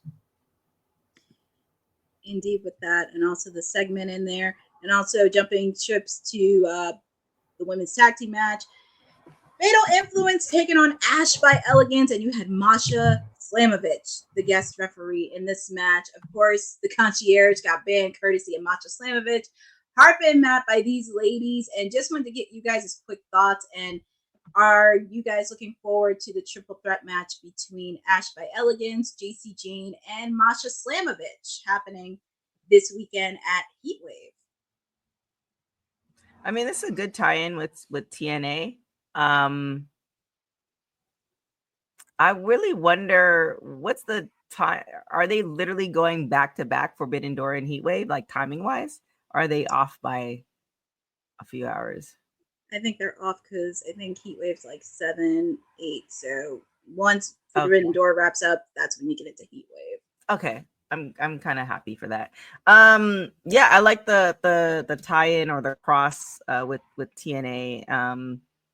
Indeed, with that, and also the segment in there, and also jumping ships to the women's tag team match. Fatal Influence taking on Ash by Elegance, and you had Masha Slamovich, the guest referee in this match. Of course, the concierge got banned courtesy of Masha Slamovich. Hard been mapped by these ladies, and just wanted to get you guys' quick thoughts. And are you guys looking forward to the triple threat match between Ash by Elegance, JC Jane, and Masha Slamovich happening this weekend at Heatwave? I mean, this is a good tie-in with TNA. I really wonder what's the time. Are they literally going back to back Forbidden Door and Heatwave, like timing wise? Are they off by a few hours? I think they're off because I think Heatwave's like 7, 8. So once Forbidden Door wraps up, that's when you get into Heatwave. Okay. I'm kind of happy for that. Yeah, I like the tie-in or the cross with TNA.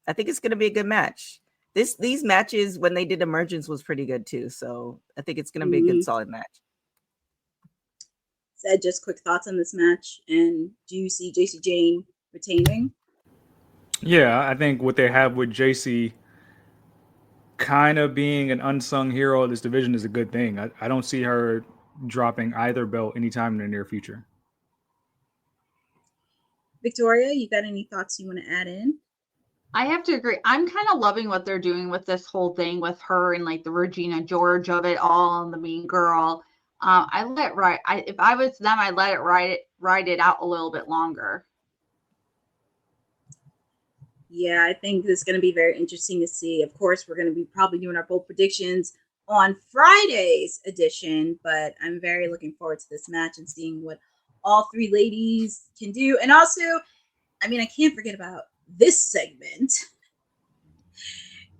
I think it's going to be a good match. These matches when they did Emergence was pretty good too. So I think it's going to be a good solid match. Said just quick thoughts on this match, and do you see JC Jane retaining? Yeah, I think what they have with JC kind of being an unsung hero of this division is a good thing. I don't see her dropping either belt anytime in the near future. Victoria, you got any thoughts you want to add in? I have to agree. I'm kind of loving what they're doing with this whole thing with her and like the Regina George of it all and the mean girl. I let it ride. If I was them, I'd let it ride it out a little bit longer. Yeah, I think this is going to be very interesting to see. Of course, we're going to be probably doing our bold predictions on Friday's edition, but I'm very looking forward to this match and seeing what all three ladies can do. And also, I mean, I can't forget about this segment.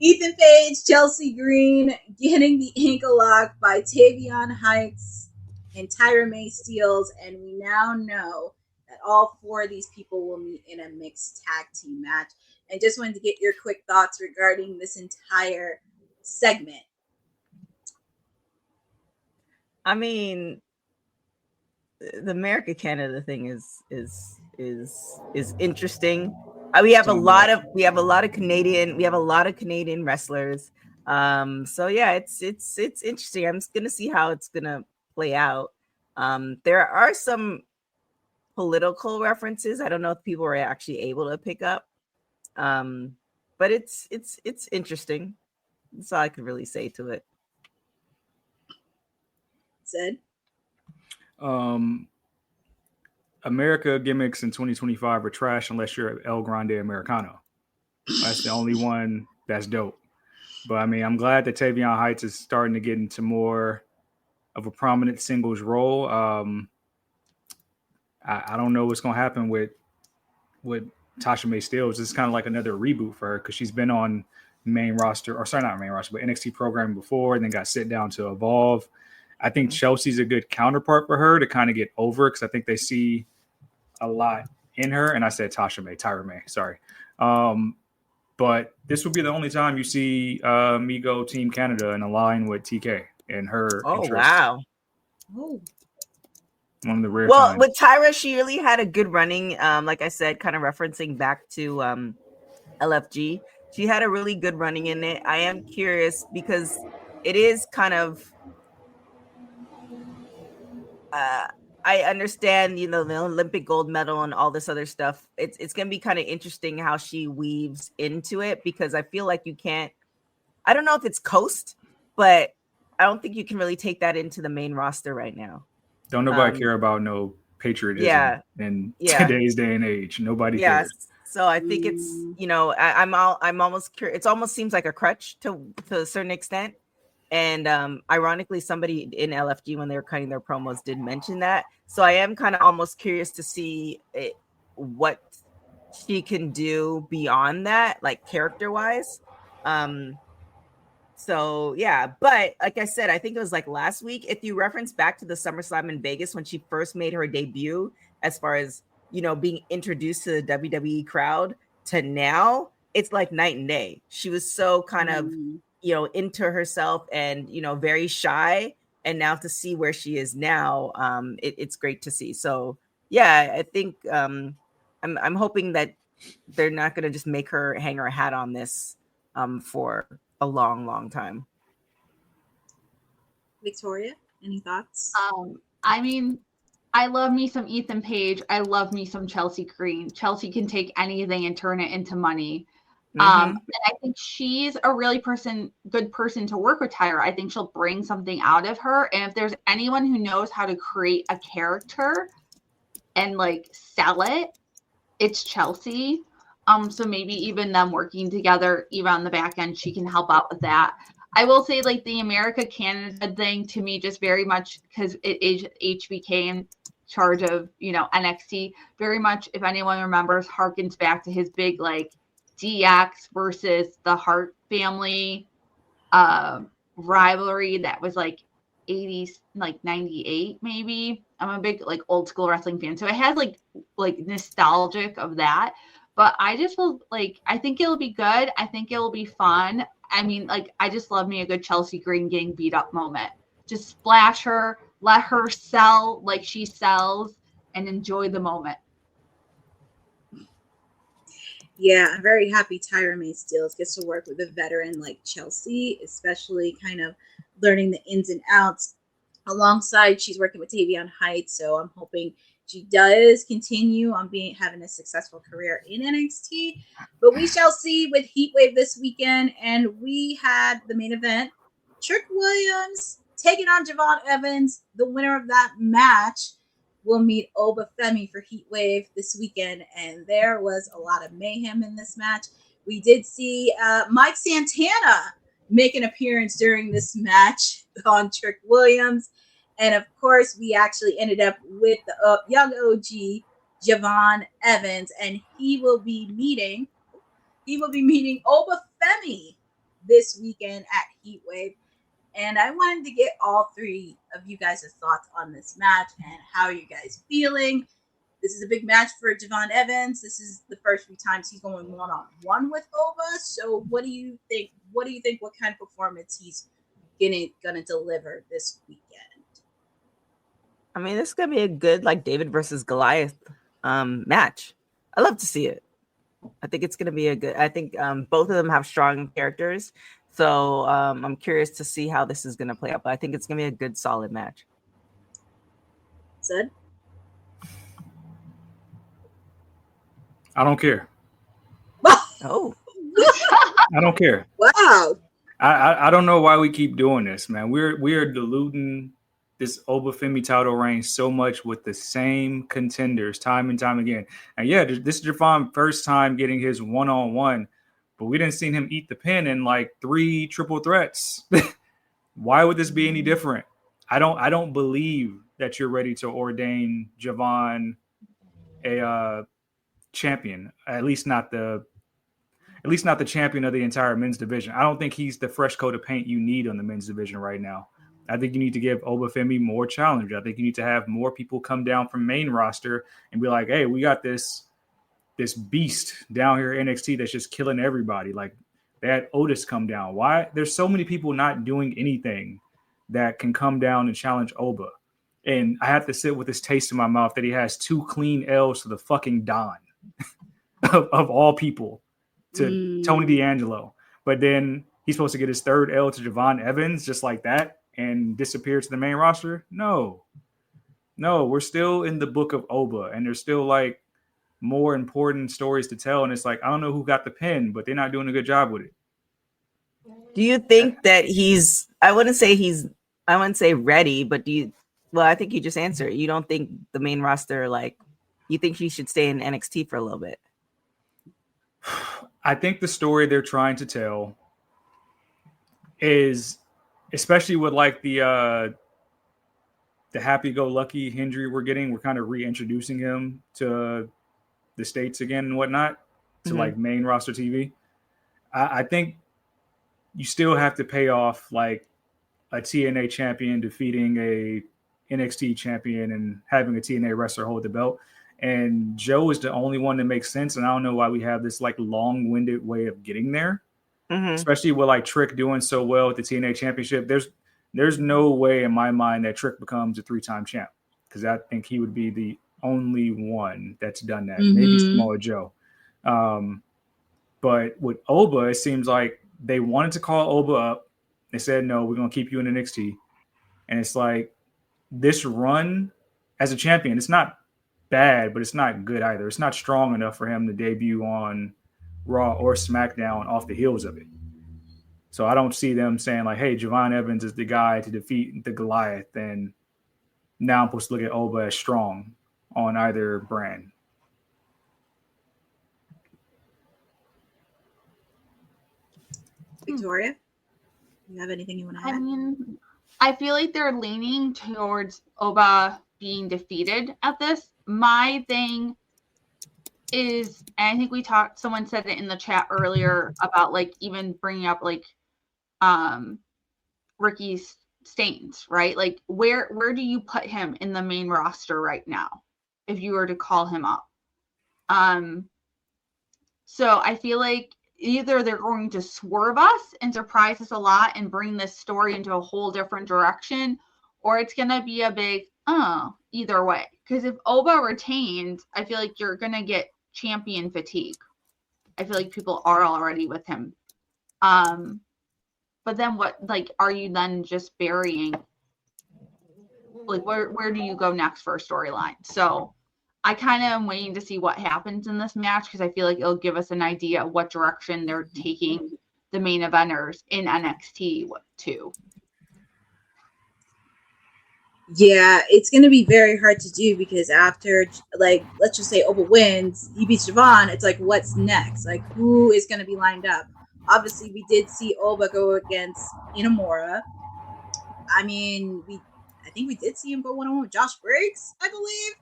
Ethan Page, Chelsea Green getting the ankle lock by Tavion Heights and Tyra May Steels. And we now know that all 4 of these people will meet in a mixed tag team match. And just wanted to get your quick thoughts regarding this entire segment. I mean, the America Canada thing is interesting. We have a lot of Canadian wrestlers. So yeah, it's interesting. I'm just gonna see how it's gonna play out. There are some political references. I don't know if people were actually able to pick up. But it's interesting. That's all I could really say to it. Said. America gimmicks in 2025 are trash unless you're El Grande Americano. That's the only one that's dope. But I mean, I'm glad that Tavion Heights is starting to get into more of a prominent singles role. I don't know what's going to happen with Tasha May Steels. It's kind of like another reboot for her because she's been on main roster, or sorry, not main roster, but NXT programming before, and then got sent down to Evolve. I think Chelsea's a good counterpart for her to kind of get over because I think they see a lot in her. And I said Tyra May, sorry. But this will be the only time you see me go Team Canada and align with TK and her interest. Wow. Oh. One of the rare Well, times. with Tyra, she really had a good running. Like I said, kind of referencing back to LFG. She had a really good running in it. I am curious because it is kind of I understand, the Olympic gold medal and all this other stuff. It's going to be kind of interesting how she weaves into it because I feel like you can't, I don't know if it's coast, but I don't think you can really take that into the main roster right now. Don't nobody care about no patriotism in today's day and age. Nobody cares. So I think it's, I'm almost curious. It almost seems like a crutch to a certain extent. And ironically, somebody in LFG, when they were cutting their promos, did mention that. So I am kind of almost curious to see what she can do beyond that, like character-wise. So yeah, but like I said, I think it was like last week. If you reference back to the SummerSlam in Vegas when she first made her debut, as far as being introduced to the WWE crowd to now, it's like night and day. She was so kind of into herself and very shy, and now to see where she is now, it's great to see. So yeah, I think I'm hoping that they're not going to just make her hang her hat on this for a long time. Victoria, any thoughts? I mean, I love me some Ethan Page. I love me some Chelsea Green. Chelsea can take anything and turn it into money. And I think she's a really good person to work with Tyra. I think she'll bring something out of her. And if there's anyone who knows how to create a character and like sell it, it's Chelsea. So maybe even them working together, even on the back end, she can help out with that. I will say like the America Canada thing to me, just very much because it is HBK in charge of, NXT, very much, if anyone remembers, harkens back to his big like DX versus the Hart family rivalry that was like 80s, like 98 maybe. I'm a big like old school wrestling fan, so it has like nostalgic of that. But I just feel like I think it'll be good. I think it'll be fun. I mean, like I just love me a good Chelsea Green getting beat up moment. Just splash her, let her sell like she sells, and enjoy the moment. Yeah, I'm very happy Tyra May Steels gets to work with a veteran like Chelsea, especially kind of learning the ins and outs. Alongside, she's working with Tavion Heights, so I'm hoping she does continue on having a successful career in NXT. But we shall see with Heatwave this weekend, and we had the main event: Trick Williams taking on Javon Evans. The winner of that match will meet Oba Femi for Heatwave this weekend, and there was a lot of mayhem in this match. We did see Mike Santana make an appearance during this match on Trick Williams, and of course, we actually ended up with the young OG Javon Evans, and he will be meeting Oba Femi this weekend at Heatwave. And I wanted to get all three of you guys' thoughts on this match and how are you guys feeling. This is a big match for Javon Evans. This is the first few times he's going one-on-one with Oba. So what do you think? What do you think? What kind of performance he's gonna deliver this weekend? I mean, this is gonna be a good like David versus Goliath match. I love to see it. I think it's gonna be a good. I think both of them have strong characters, so I'm curious to see how this is gonna play out. But I think it's gonna be a good, solid match. Zed? I don't care. Oh, I don't care. Wow. I don't know why we keep doing this, man. We are diluting this Obafemi title reign so much with the same contenders time and time again. And yeah, this is Javon first time getting his one-on-one, but we didn't see him eat the pin in like 3 triple threats. Why would this be any different? I don't believe that you're ready to ordain Javon a champion. At least not the champion of the entire men's division. I don't think he's the fresh coat of paint you need on the men's division right now. I think you need to give Obafemi more challenge. I think you need to have more people come down from main roster and be like, hey, we got this beast down here at NXT that's just killing everybody. Like they had Otis come down. Why? There's so many people not doing anything that can come down and challenge Oba. And I have to sit with this taste in my mouth that he has 2 clean L's to the fucking Don of all people, to Tony D'Angelo. But then he's supposed to get his 3rd L to Javon Evans just like that and disappear to the main roster. No, we're still in the book of Oba and there's still like more important stories to tell. And it's like, I don't know who got the pin, but they're not doing a good job with it. do you think that I wouldn't say ready, but I think you just answered. You don't think the main roster, like, you think he should stay in NXT for a little bit? I think the story they're trying to tell is, especially with like the happy-go-lucky Hendry we're getting, we're kind of reintroducing him to the States again and whatnot, to like main roster TV. I think you still have to pay off like a TNA champion defeating a NXT champion and having a TNA wrestler hold the belt. And Joe is the only one that makes sense. And I don't know why we have this like long-winded way of getting there, especially with like Trick doing so well at the TNA championship. There's no way in my mind that Trick becomes a 3-time champ, because I think he would be the only one that's done that. Maybe Samoa Joe. But with Oba, it seems like they wanted to call Oba up. They said, no, we're going to keep you in NXT. And it's like this run as a champion, it's not bad, but it's not good either. It's not strong enough for him to debut on Raw or SmackDown off the heels of it. So I don't see them saying like, hey, Javon Evans is the guy to defeat the Goliath, and now I'm supposed to look at Oba as strong on either brand. Victoria, you have anything you want to add? I mean, I feel like they're leaning towards Oba being defeated at this. My thing is, and I think someone said it in the chat earlier about like even bringing up like Ricky Staines, right? Like where do you put him in the main roster right now if you were to call him up? So I feel like either they're going to swerve us and surprise us a lot and bring this story into a whole different direction, or it's going to be a big either way. Because if Oba retains, I feel like you're going to get champion fatigue. I feel like people are already with him. But then what, like, are you then just burying, like, where do you go next for a storyline? So I kind of am waiting to see what happens in this match, because I feel like it'll give us an idea of what direction they're taking the main eventers in NXT to. Yeah, it's going to be very hard to do, because after, like, let's just say Oba wins, he beats Javon, it's like, what's next? Like, who is going to be lined up? Obviously, we did see Oba go against Inamura. I mean, I think we did see him go one-on-one with Josh Briggs, I believe.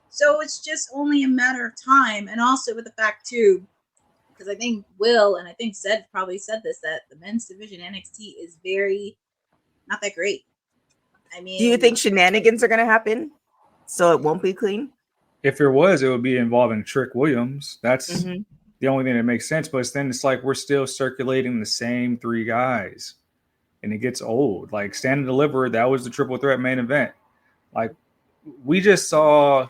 So it's just only a matter of time. And also with the fact, too, because I think Will and I think Zed probably said this, that the men's division NXT is very not that great. I mean, Do you think shenanigans are going to happen so it won't be clean? If there was, it would be involving Trick Williams. That's Mhm. the only thing that makes sense. But then it's like we're still circulating the same three guys, and it gets old. Like Stand and Deliver, that was the triple threat main event. Like we just saw,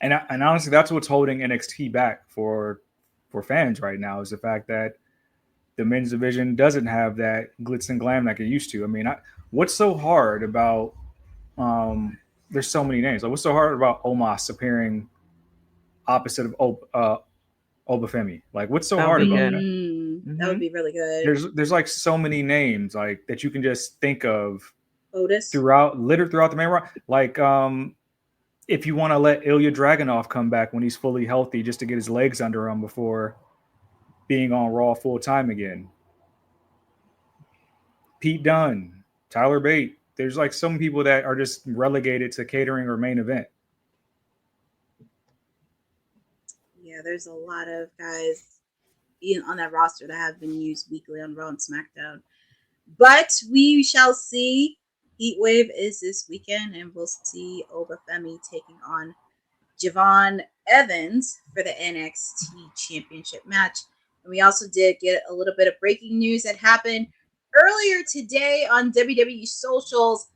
and honestly, that's what's holding NXT back for fans right now is the fact that the men's division doesn't have that glitz and glam like it used to. I mean, what's so hard about? There's so many names. Like, what's so hard about Omos appearing opposite of Obafemi? Like, what's so hard about that? That would be really good. There's like so many names like that you can just think of Otis throughout the main run. Like, if you want to let Ilya Dragunov come back when he's fully healthy, just to get his legs under him before being on Raw full time again. Pete Dunne, Tyler Bate. There's like some people that are just relegated to catering or main event. Yeah, there's a lot of guys on that roster that have been used weekly on Raw and SmackDown. But we shall see. Heatwave is this weekend, and we'll see Obafemi taking on Javon Evans for the NXT Championship match. And we also did get a little bit of breaking news that happened earlier today on WWE socials.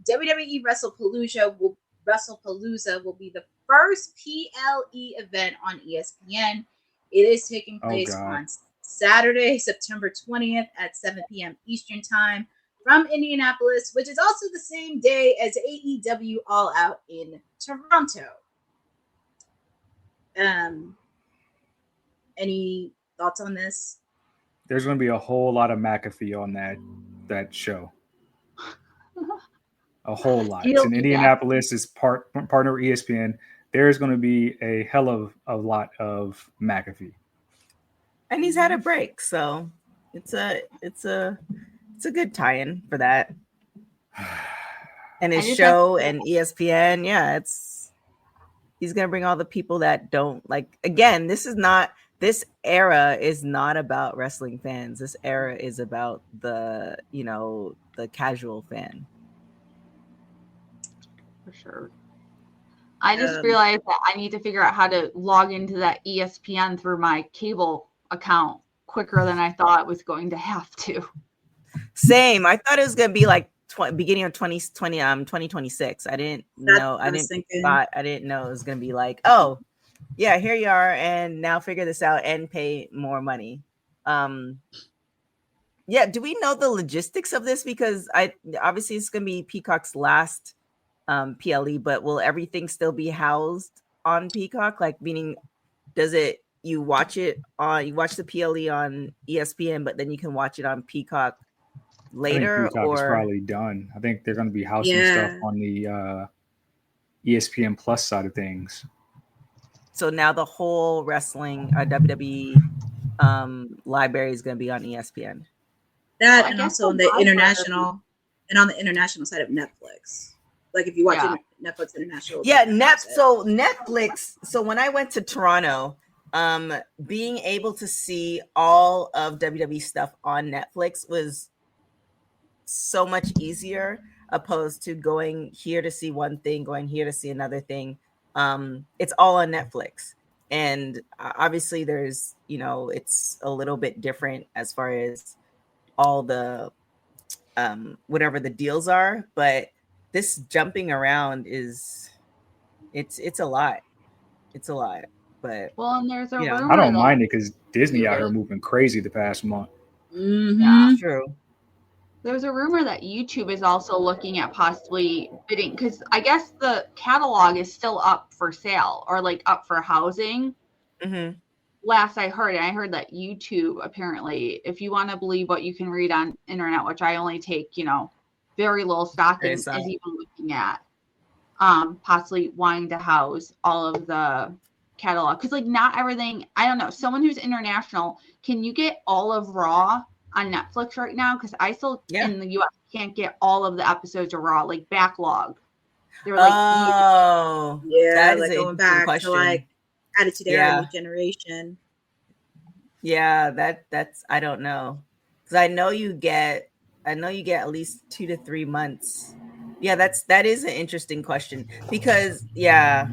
WWE WrestlePalooza will be the first PLE event on ESPN. It is taking place on Saturday, September 20th at 7 p.m. Eastern Time from Indianapolis, which is also the same day as AEW All Out in Toronto. Any thoughts on this? There's going to be a whole lot of McAfee on that show. A whole lot. It's in Indianapolis. It's partner with ESPN. There's going to be a hell of a lot of McAfee. And he's had a break, so it's a good tie-in for that. And his show and ESPN, yeah, he's gonna bring all the people that don't like. Again, this era is not about wrestling fans. This era is about the casual fan. For sure. I just realized that I need to figure out how to log into that ESPN through my cable account quicker than I thought it was going to have to. Same. I thought it was going to be like beginning of 2026. I didn't know. I didn't know it was going to be like, oh, yeah, here you are, and now figure this out and pay more money. Yeah. Do we know the logistics of this? Because obviously it's going to be Peacock's last PLE, but will everything still be housed on Peacock? Like, meaning, you watch the PLE on ESPN, but then you can watch it on Peacock later? Peacock is probably done. I think they're going to be housing stuff on the ESPN Plus side of things. So now the whole wrestling WWE library is going to be on ESPN. That and also on the international side of Netflix. Like if you watch Netflix International. Yeah, Netflix. So when I went to Toronto, being able to see all of WWE stuff on Netflix was so much easier opposed to going here to see one thing, going here to see another thing. It's all on Netflix. And obviously there's, it's a little bit different as far as all the, whatever the deals are, but this jumping around it's a lot. It's a lot, but and there's a rumor. I don't mind it because Disney out here moving crazy the past month. Mm-hmm. Yeah, true. There's a rumor that YouTube is also looking at possibly bidding, because I guess the catalog is still up for sale or like up for housing. Mm-hmm. Last I heard that YouTube apparently, if you want to believe what you can read on internet, which I only take, very little stock in, is even looking at possibly wanting to house all of the catalog. Because like not everything, I don't know, someone who's international, can you get all of Raw on Netflix right now? Because I still in the US can't get all of the episodes of Raw, like backlog. They were like, that like going back to like Attitude Era, New Generation. Yeah, that's I don't know, because I know you get I know you get at least 2 to 3 months. Yeah, that is an interesting question because it's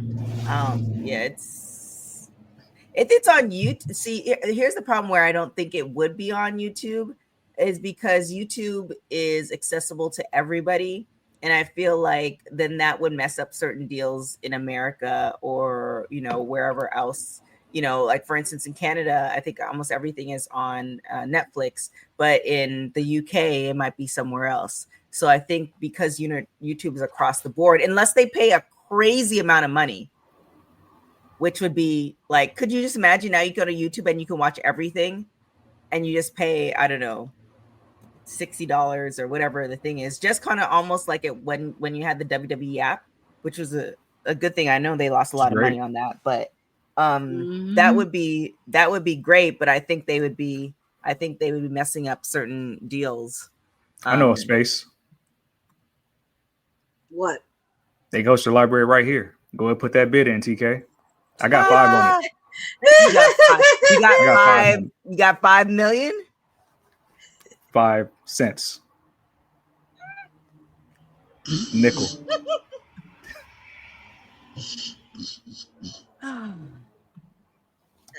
if it's on YouTube. See, here's the problem where I don't think it would be on YouTube is because YouTube is accessible to everybody. And I feel like then that would mess up certain deals in America or, wherever else, like for instance, in Canada, I think almost everything is on Netflix, but in the UK, it might be somewhere else. So I think because, YouTube is across the board, unless they pay a crazy amount of money, which would be like, could you just imagine now you go to YouTube and you can watch everything and you just pay, I don't know, $60 or whatever the thing is, just kind of almost like it when you had the WWE app, which was a good thing. I know they lost a lot of money on that, but that would be great. But I think they would be messing up certain deals. I know a space. What? They host the library right here. Go ahead, put that bid in, TK. I got 5 on it. You got 5 million? 5 cents. Nickel.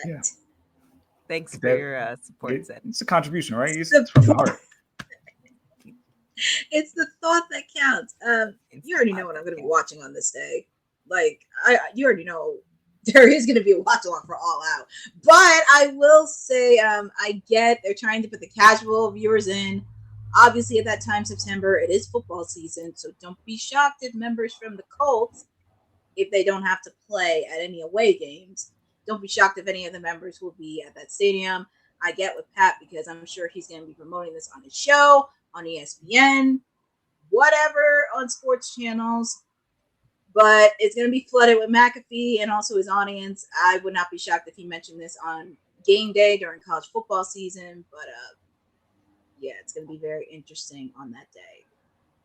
Yeah. Thanks for your support. It's a contribution, right? It's from the heart. It's the thought that counts. You already know what I'm going to be watching on this day. Like, you already know there is going to be a watch along for All Out. But I will say, I get they're trying to put the casual viewers in. Obviously, at that time, September, it is football season. So don't be shocked if members from the Colts, if they don't have to play at any away games, don't be shocked if any of the members will be at that stadium. I get with Pat because I'm sure he's going to be promoting this on his show, on ESPN, whatever, on sports channels. But it's going to be flooded with McAfee and also his audience. I would not be shocked if he mentioned this on game day during college football season. But yeah, it's going to be very interesting on that day.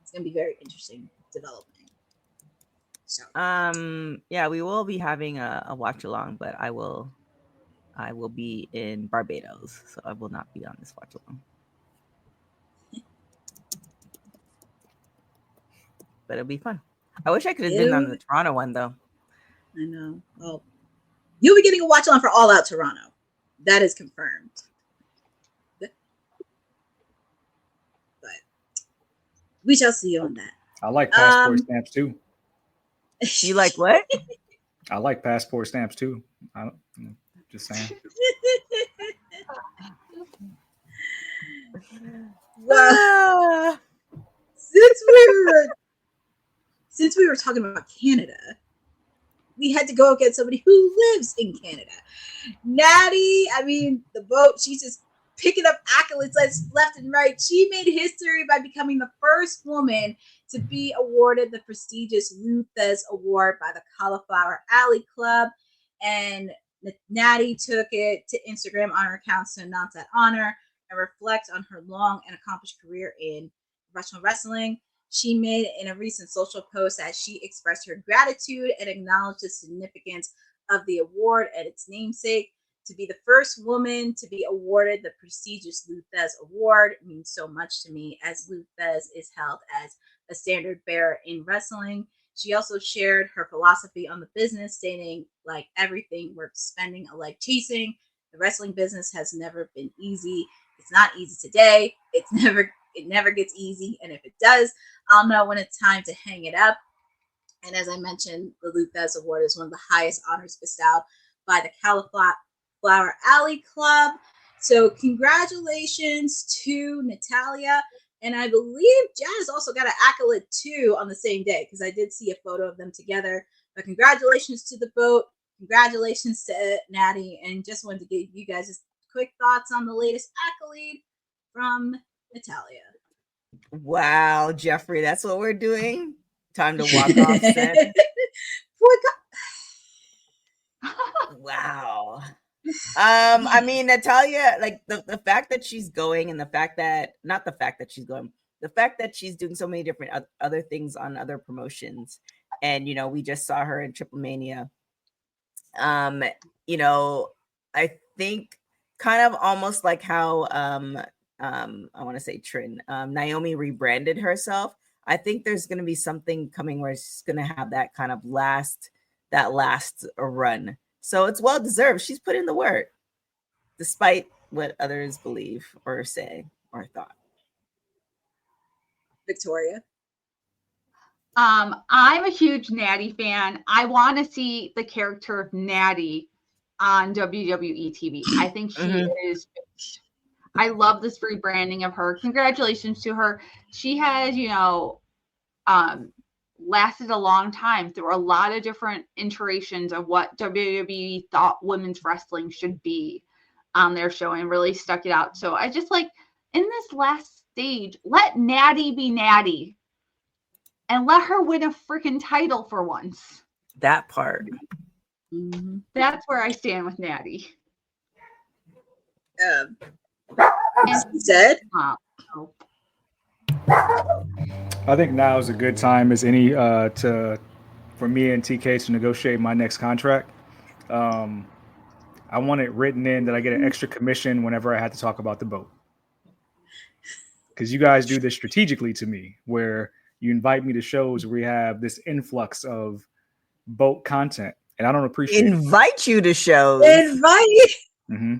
It's going to be very interesting development. So yeah, we will be having a watch along, but I will be in Barbados, so I will not be on this watch along. But it'll be fun. I wish I could have been on the Toronto one, though. I know. Well, you'll be getting a watch along for All Out Toronto. That is confirmed. But we shall see on that. I like passport stamps too. You like what? I like passport stamps too. Just saying. Well, since we were talking about Canada, we had to go get somebody who lives in Canada. Natty, I mean, the boat, she's just picking up accolades left and right. She made history by becoming the first woman to be awarded the prestigious Luthez Award by the Cauliflower Alley Club. And Natty took it to Instagram on her accounts to announce that honor and reflect on her long and accomplished career in professional wrestling. She made in a recent social post that she expressed her gratitude and acknowledged the significance of the award and its namesake. To be the first woman to be awarded the prestigious Luthez Award means so much to me, as Luthez is held as a standard bearer in wrestling. She also shared her philosophy on the business, stating, like everything worth spending a life chasing, the wrestling business has never been easy. It's not easy today. It never gets easy. And if it does, I'll know when it's time to hang it up. And as I mentioned, the Luthez Award is one of the highest honors bestowed by the Cauliflower Alley Club. So congratulations to Natalia. And I believe Jazz also got an accolade too on the same day, because I did see a photo of them together. But congratulations to the boat. Congratulations to Natty. And just wanted to give you guys just quick thoughts on the latest accolade from Natalia. Wow, Jeffrey, that's what we're doing. Time to walk off set. Wow. I mean, Natalia, like the fact that she's going, and the fact that she's doing so many different other things on other promotions. And, we just saw her in Triple Mania. I think kind of almost like how I want to say Trin, Naomi rebranded herself. I think there's going to be something coming where she's going to have that kind of last run. So it's well deserved. She's put in the work, despite what others believe or say or thought. Victoria. I'm a huge Natty fan. I want to see the character of Natty on WWE TV. I think she is. I love this rebranding of her. Congratulations to her. She has, lasted a long time through a lot of different iterations of what WWE thought women's wrestling should be on their show and really stuck it out. So I just like in this last stage, let Natty be Natty and let her win a freaking title for once. That part. Mm-hmm. That's where I stand with Natty. Said. I think now is a good time as any for me and TK to negotiate my next contract. I want it written in that I get an extra commission whenever I had to talk about the boat. Because you guys do this strategically to me, where you invite me to shows where we have this influx of boat content, and I don't appreciate invite you to shows. Mm-hmm.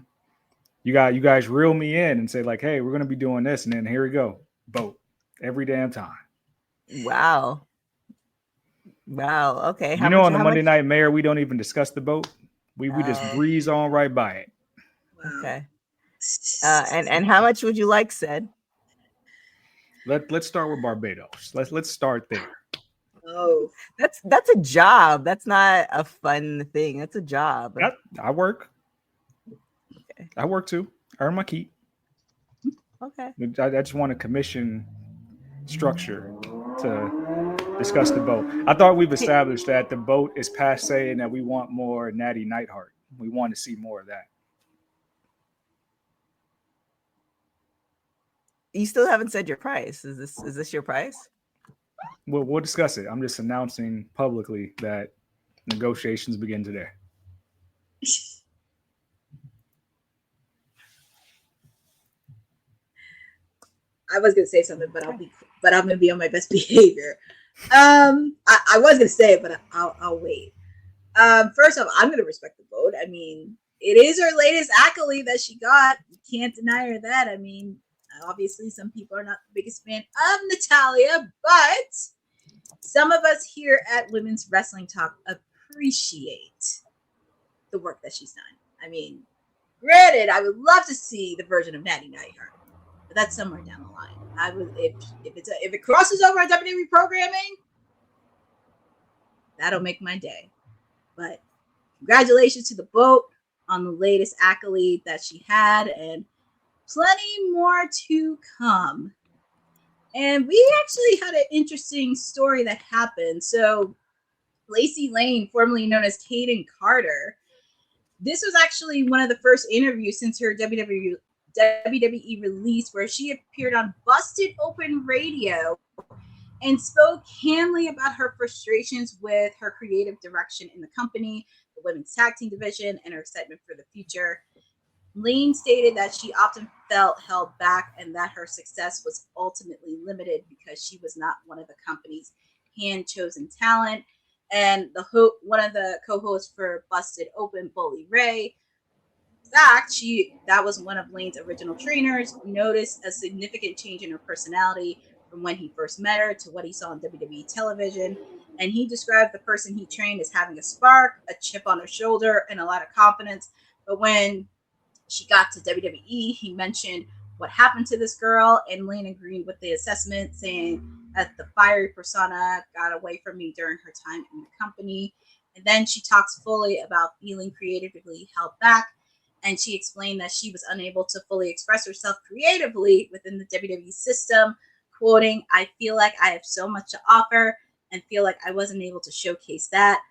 You guys reel me in and say like, hey, we're going to be doing this. And then here we go. Boat every damn time. Wow. Okay. On the Monday Night Mayor, we don't even discuss the boat. We just breeze on right by it. Okay. And how much would you like, said? Let's start with Barbados. Let's start there. Oh, that's a job. That's not a fun thing. That's a job. I work. Okay. I work too. Earn my keep. Okay. I just want a commission structure to discuss the boat. I thought we've established that the boat is passe and that we want more Natty Neidhart. We want to see more of that. You still haven't said your price. Is this your price? We'll discuss it. I'm just announcing publicly that negotiations begin today. I was gonna say something, but I'm gonna be on my best behavior. I was gonna say it, but I'll wait. First off, I'm gonna respect the vote. I mean, it is her latest accolade that she got. You can't deny her that. I mean, obviously, some people are not the biggest fan of Natalya, but some of us here at Women's Wrestling Talk appreciate the work that she's done. I mean, granted, I would love to see the version of Natty Neidhart, but that's somewhere down the line. I would if it crosses over our WWE programming, that'll make my day. But congratulations to the boat on the latest accolade that she had, and plenty more to come. And we actually had an interesting story that happened. So Lacey Lane, formerly known as Kaden Carter, this was actually one of the first interviews since her WWE release, where she appeared on Busted Open Radio and spoke candidly about her frustrations with her creative direction in the company, the women's tag team division, and her excitement for the future. Lane stated that she often felt held back and that her success was ultimately limited because she was not one of the company's hand-chosen talent. And one of the co-hosts for Busted Open, Bully Ray, that was one of Lane's original trainers, noticed a significant change in her personality from when he first met her to what he saw on WWE television. And he described the person he trained as having a spark, a chip on her shoulder, and a lot of confidence. But when she got to WWE, he mentioned what happened to this girl, and Lane agreed with the assessment, saying that the fiery persona got away from me during her time in the company. And then she talks fully about feeling creatively held back, and she explained that she was unable to fully express herself creatively within the WWE system, quoting, "I feel like I have so much to offer and feel like I wasn't able to showcase that."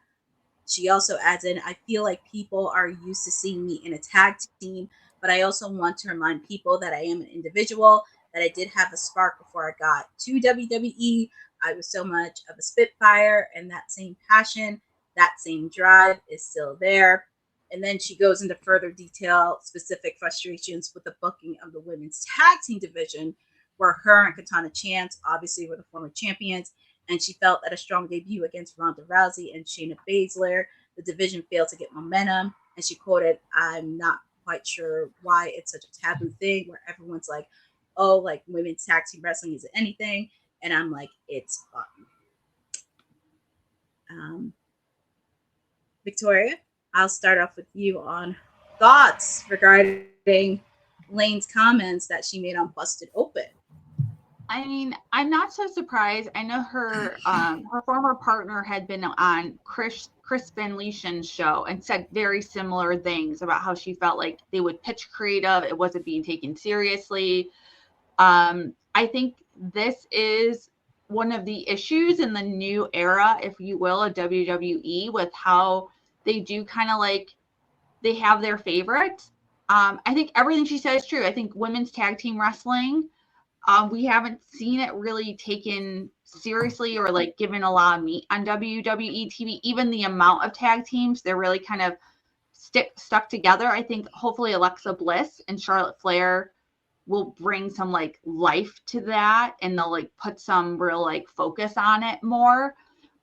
She also adds in, "I feel like people are used to seeing me in a tag team, but I also want to remind people that I am an individual, that I did have a spark before I got to WWE. I was so much of a spitfire, and that same passion, that same drive is still there." And then she goes into further detail, specific frustrations with the booking of the women's tag team division, where her and Katana Chance obviously were the former champions. And she felt that a strong debut against Ronda Rousey and Shayna Baszler, the division failed to get momentum. And she quoted, "I'm not quite sure why it's such a taboo thing where everyone's like, oh, like women's tag team wrestling isn't anything." And I'm like, it's fun. Victoria, I'll start off with you on thoughts regarding Lane's comments that she made on Busted Open. I mean, I'm not so surprised. I know her her former partner had been on Chris Van show and said very similar things about how she felt like they would pitch creative. It wasn't being taken seriously. I think this is one of the issues in the new era, if you will, of WWE, with how they do kind of like, they have their favorites. I think everything she said is true. I think women's tag team wrestling, we haven't seen it really taken seriously or like given a lot of meat on WWE TV. Even the amount of tag teams, they're really kind of stuck together. I think hopefully Alexa Bliss and Charlotte Flair will bring some like life to that, and they'll like put some real like focus on it more.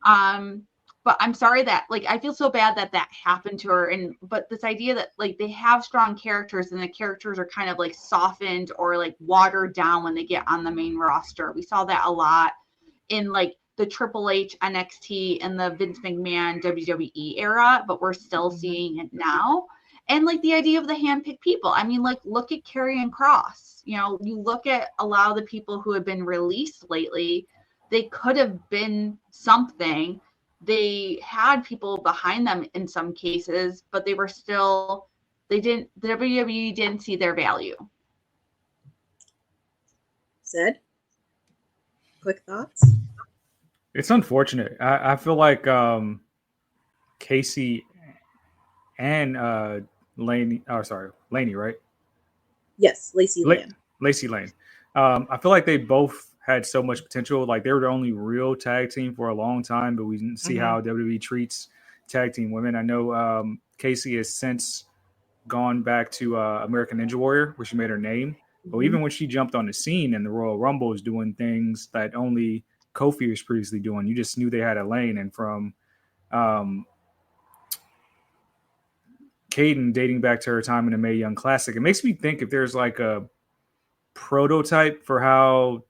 But I'm sorry that like, I feel so bad that happened to her. But this idea that like they have strong characters and the characters are kind of like softened or like watered down when they get on the main roster. We saw that a lot in like the Triple H, NXT, and the Vince McMahon WWE era, but we're still seeing it now. And like the idea of the handpicked people. I mean, like, look at Karrion Kross. You know, you look at a lot of the people who have been released lately, they could have been something. They had people behind them in some cases, but they were still, WWE didn't see their value. Sid, quick thoughts? It's unfortunate. I feel like Casey and Laney, right? Yes, Lacey Lane. Lacey Lane. I feel like they both had so much potential. Like they were the only real tag team for a long time, but we didn't see how WWE treats tag team women. I know Casey has since gone back to American Ninja Warrior, where she made her name. But even when she jumped on the scene in the Royal Rumble, is doing things that only Kofi was previously doing. You just knew they had a lane. And from Kaden dating back to her time in the Mae Young Classic, it makes me think if there's like a prototype for how,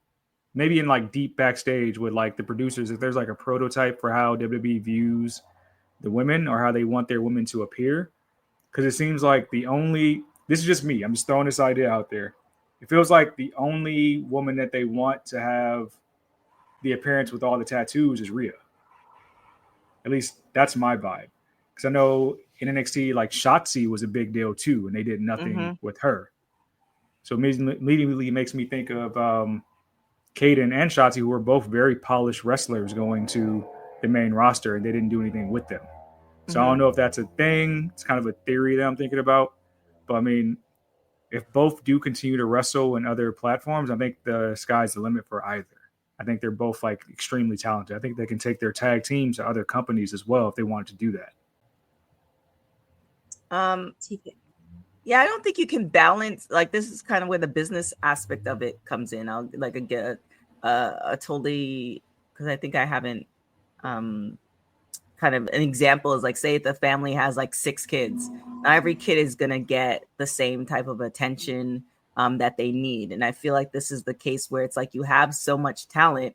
maybe in like deep backstage with like the producers, if there's like a prototype for how WWE views the women or how they want their women to appear. Because it seems like this is just me, I'm just throwing this idea out there. It feels like the only woman that they want to have the appearance with all the tattoos is Rhea. At least that's my vibe. Because I know in NXT, like Shotzi was a big deal too, and they did nothing with her. So immediately makes me think of Kaden and Shotzi, who were both very polished wrestlers going to the main roster, and they didn't do anything with them. So I don't know if that's a thing. It's kind of a theory that I'm thinking about. But I mean, if both do continue to wrestle in other platforms, I think the sky's the limit for either. I think they're both like extremely talented. I think they can take their tag teams to other companies as well if they wanted to do that. Yeah, I don't think you can balance, like, this is kind of where the business aspect of it comes in. I'll like get a totally, because I think I haven't kind of an example is like, say if the family has like 6 kids, not every kid is going to get the same type of attention that they need. And I feel like this is the case where it's like you have so much talent,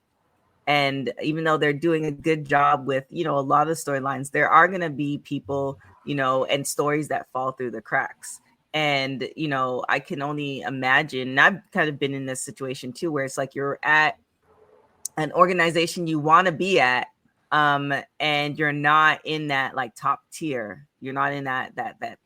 and even though they're doing a good job with, you know, a lot of storylines, there are going to be people, you know, and stories that fall through the cracks. And, you know, I can only imagine, and I've kind of been in this situation too, where it's like you're at an organization you want to be at, and you're not in that like top tier. You're not in that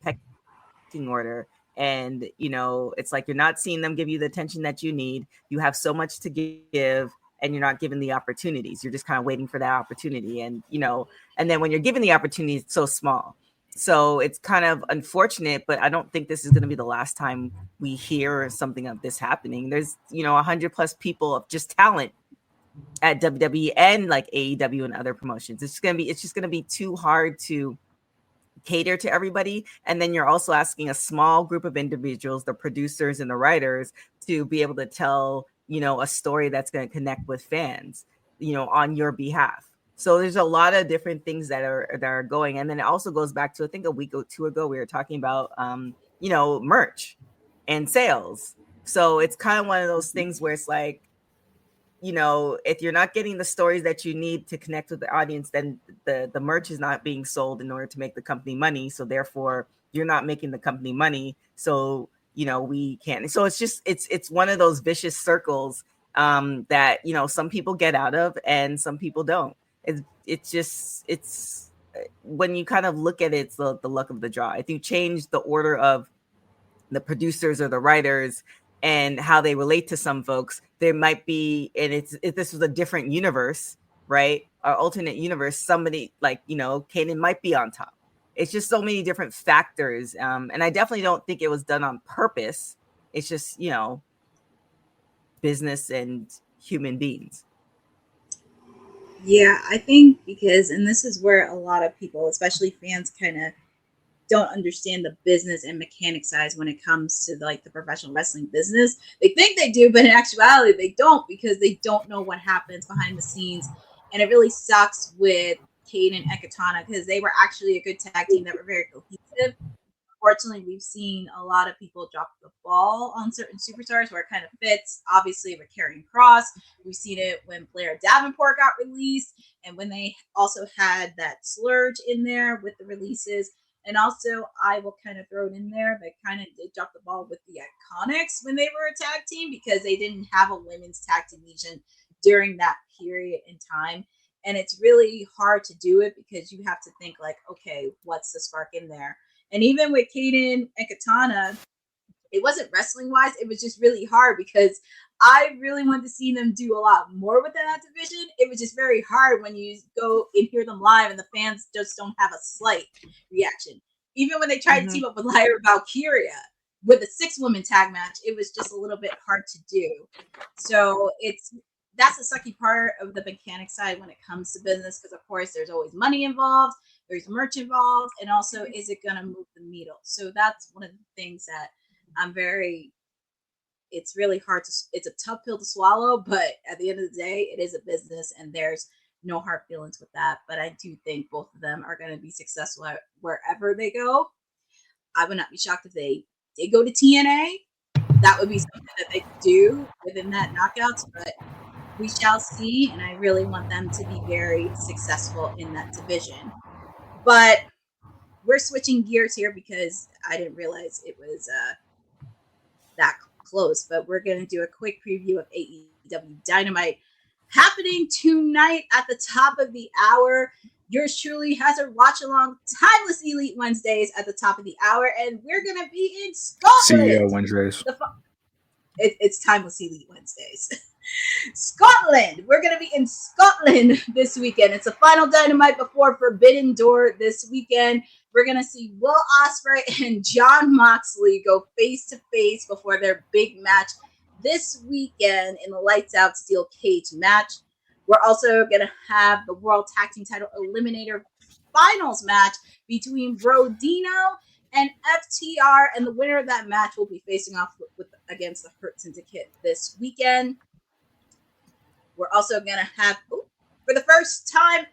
pecking order. And, you know, it's like you're not seeing them give you the attention that you need. You have so much to give, and you're not given the opportunities. You're just kind of waiting for that opportunity. And, you know, and then when you're given the opportunity, it's so small. So it's kind of unfortunate, but I don't think this is going to be the last time we hear something of this happening. There's, you know, 100+ people of just talent at WWE and like AEW and other promotions. It's just going to be too hard to cater to everybody. And then you're also asking a small group of individuals, the producers and the writers, to be able to tell, a story that's going to connect with fans, on your behalf. So there's a lot of different things that are going. And then it also goes back to, I think a week or two ago, we were talking about, merch and sales. So it's kind of one of those things where it's like, if you're not getting the stories that you need to connect with the audience, then the merch is not being sold in order to make the company money. So therefore you're not making the company money. So, we can't. So it's just, it's one of those vicious circles that, some people get out of and some people don't. It's when you kind of look at it, it's the luck of the draw. If you change the order of the producers or the writers and how they relate to some folks, there might be, and if this was a different universe, right, or alternate universe, somebody like, Kanan might be on top. It's just so many different factors. And I definitely don't think it was done on purpose. It's just, business and human beings. Yeah, I think because, and this is where a lot of people, especially fans, kind of don't understand the business and mechanic sides when it comes to like the professional wrestling business. They think they do, but in actuality they don't, because they don't know what happens behind the scenes. And it really sucks with Kate and Ekatana, because they were actually a good tag team that were very cohesive. Unfortunately, we've seen a lot of people drop the ball on certain superstars where it kind of fits. Obviously, with Karrion Kross, we've seen it when Blair Davenport got released, and when they also had that slurge in there with the releases. And also, I will kind of throw it in there, they kind of did drop the ball with the Iconics when they were a tag team, because they didn't have a women's tag division during that period in time. And it's really hard to do it because you have to think like, okay, what's the spark in there? And even with Kaden and Katana, it wasn't wrestling wise, it was just really hard because I really wanted to see them do a lot more within that division. It was just very hard when you go and hear them live and the fans just don't have a slight reaction. Even when they tried to team up with Lyra Valkyria with a 6-woman tag match, it was just a little bit hard to do. So that's the sucky part of the mechanic side when it comes to business, because of course there's always money involved, there's merch involved, and also is it going to move the needle? So that's one of the things that it's really hard it's a tough pill to swallow, but at the end of the day, it is a business and there's no hard feelings with that. But I do think both of them are going to be successful at wherever they go. I would not be shocked if they did go to TNA. That would be something that they could do within that knockouts, but we shall see. And I really want them to be very successful in that division. But we're switching gears here because I didn't realize it was that close. But we're going to do a quick preview of AEW Dynamite happening tonight at the top of the hour. Yours truly has a watch along Timeless Elite Wednesdays at the top of the hour, and we're going to be in Scotland. CEO Wednesdays. It's Timeless Elite Wednesdays. Scotland. We're going to be in Scotland this weekend. It's the final Dynamite before Forbidden Door this weekend. We're going to see Will Ospreay and Jon Moxley go face to face before their big match this weekend in the Lights Out Steel Cage match. We're also going to have the World Tag Team Title Eliminator Finals match between Brodino and FTR, and the winner of that match will be facing off against the Hurt Syndicate this weekend. We're also going to have, for the first time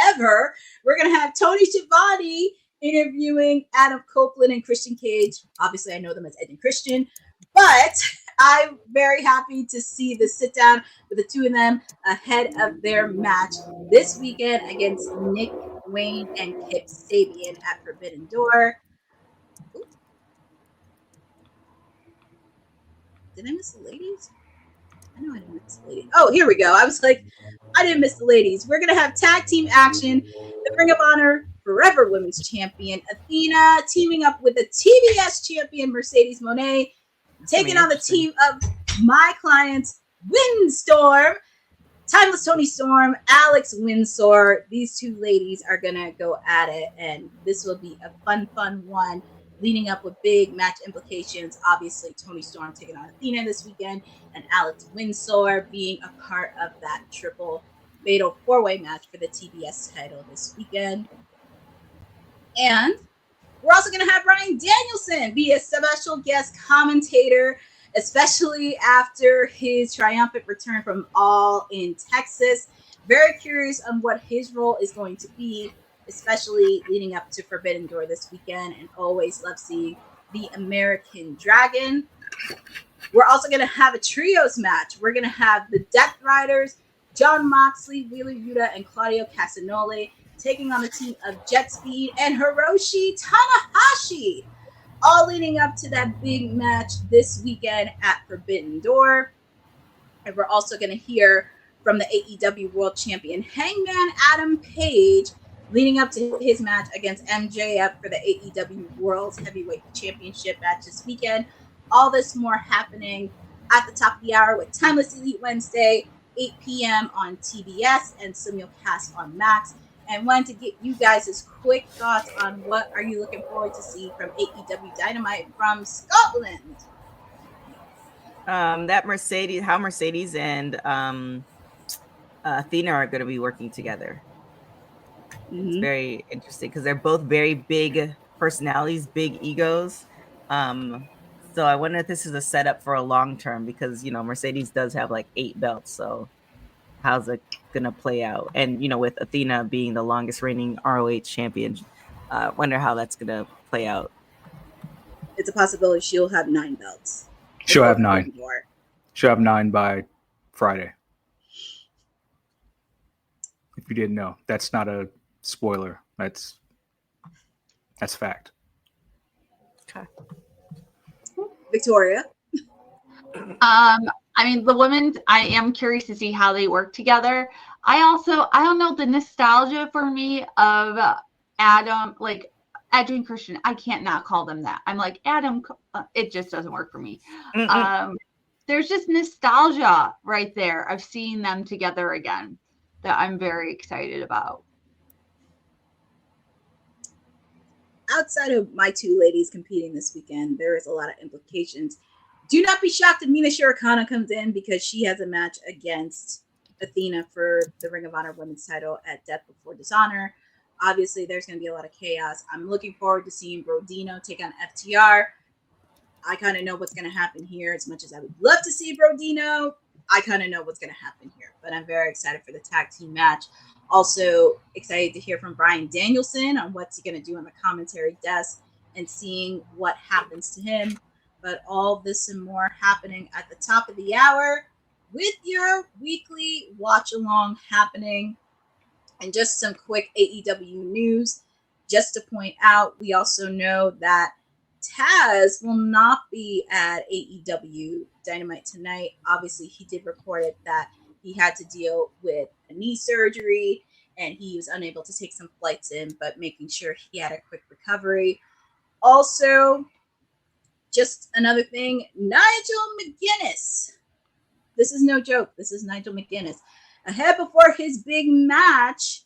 ever, we're going to have Tony Schiavone interviewing Adam Copeland and Christian Cage. Obviously, I know them as Ed and Christian, but I'm very happy to see the sit down with the two of them ahead of their match this weekend against Nick Wayne and Kip Sabian at Forbidden Door. Did I miss the ladies? I know I didn't miss the ladies. Oh, here we go. I was like, I didn't miss the ladies. We're going to have tag team action. The Ring of Honor Forever Women's Champion Athena teaming up with the TBS champion Mercedes Moné, taking on the team of my clients, Windstorm, Timeless Tony Storm, Alex Windsor. These two ladies are going to go at it, and this will be a fun one, leading up with big match implications. Obviously, Tony Storm taking on Athena this weekend, and Alex Windsor being a part of that triple fatal 4-way match for the TBS title this weekend. And We're also going to have Bryan Danielson be a special guest commentator, especially after his triumphant return from All in Texas. Very curious on what his role is going to be, especially leading up to Forbidden Door this weekend, and always love seeing the American Dragon. We're also going to have a trios match. We're going to have the Death Riders, Jon Moxley, Wheeler Yuta, and Claudio Castagnoli taking on the team of Jet Speed and Hiroshi Tanahashi, all leading up to that big match this weekend at Forbidden Door. And we're also going to hear from the AEW World Champion Hangman Adam Page, leading up to his match against MJF for the AEW World Heavyweight Championship match this weekend. All this more happening at the top of the hour with Timeless Elite Wednesday, 8 p.m. on TBS and simulcast on Max. And wanted to get you guys' quick thoughts on what are you looking forward to see from AEW Dynamite from Scotland. That Mercedes, how Mercedes and Athena are going to be working together. It's very interesting because they're both very big personalities, big egos. So I wonder if this is a setup for a long term because, you know, Mercedes does have like 8 belts. So how's it going to play out? And, you know, with Athena being the longest reigning ROH champion, wonder how that's going to play out. It's a possibility she'll have 9 belts. She'll have 9. She'll have 9 by Friday. If you didn't know, that's not a spoiler. That's fact. Okay. Victoria. I mean, the women, I am curious to see how they work together. I don't know, the nostalgia for me of Adam, like Edge and Christian, I can't not call them that. I'm like, Adam, it just doesn't work for me. There's just nostalgia right there of seeing them together again that I'm very excited about. Outside of my 2 ladies competing this weekend, there is a lot of implications. Do not be shocked if Mina Shirokana comes in because she has a match against Athena for the Ring of Honor Women's title at Death Before Dishonor. Obviously, there's going to be a lot of chaos. I'm looking forward to seeing Brodino take on FTR. I kind of know what's going to happen here. As much as I would love to see Brodino, I kind of know what's going to happen here. But I'm very excited for the tag team match. Also excited to hear from Bryan Danielson on what's he going to do on the commentary desk and seeing what happens to him. But all this and more happening at the top of the hour with your weekly watch along happening. And just some quick AEW news. Just to point out, we also know that Taz will not be at AEW Dynamite tonight. Obviously, he did report it that he had to deal with a knee surgery and he was unable to take some flights in, but making sure he had a quick recovery. Also, just another thing, Nigel McGuinness. This is no joke. This is Nigel McGuinness. Ahead before his big match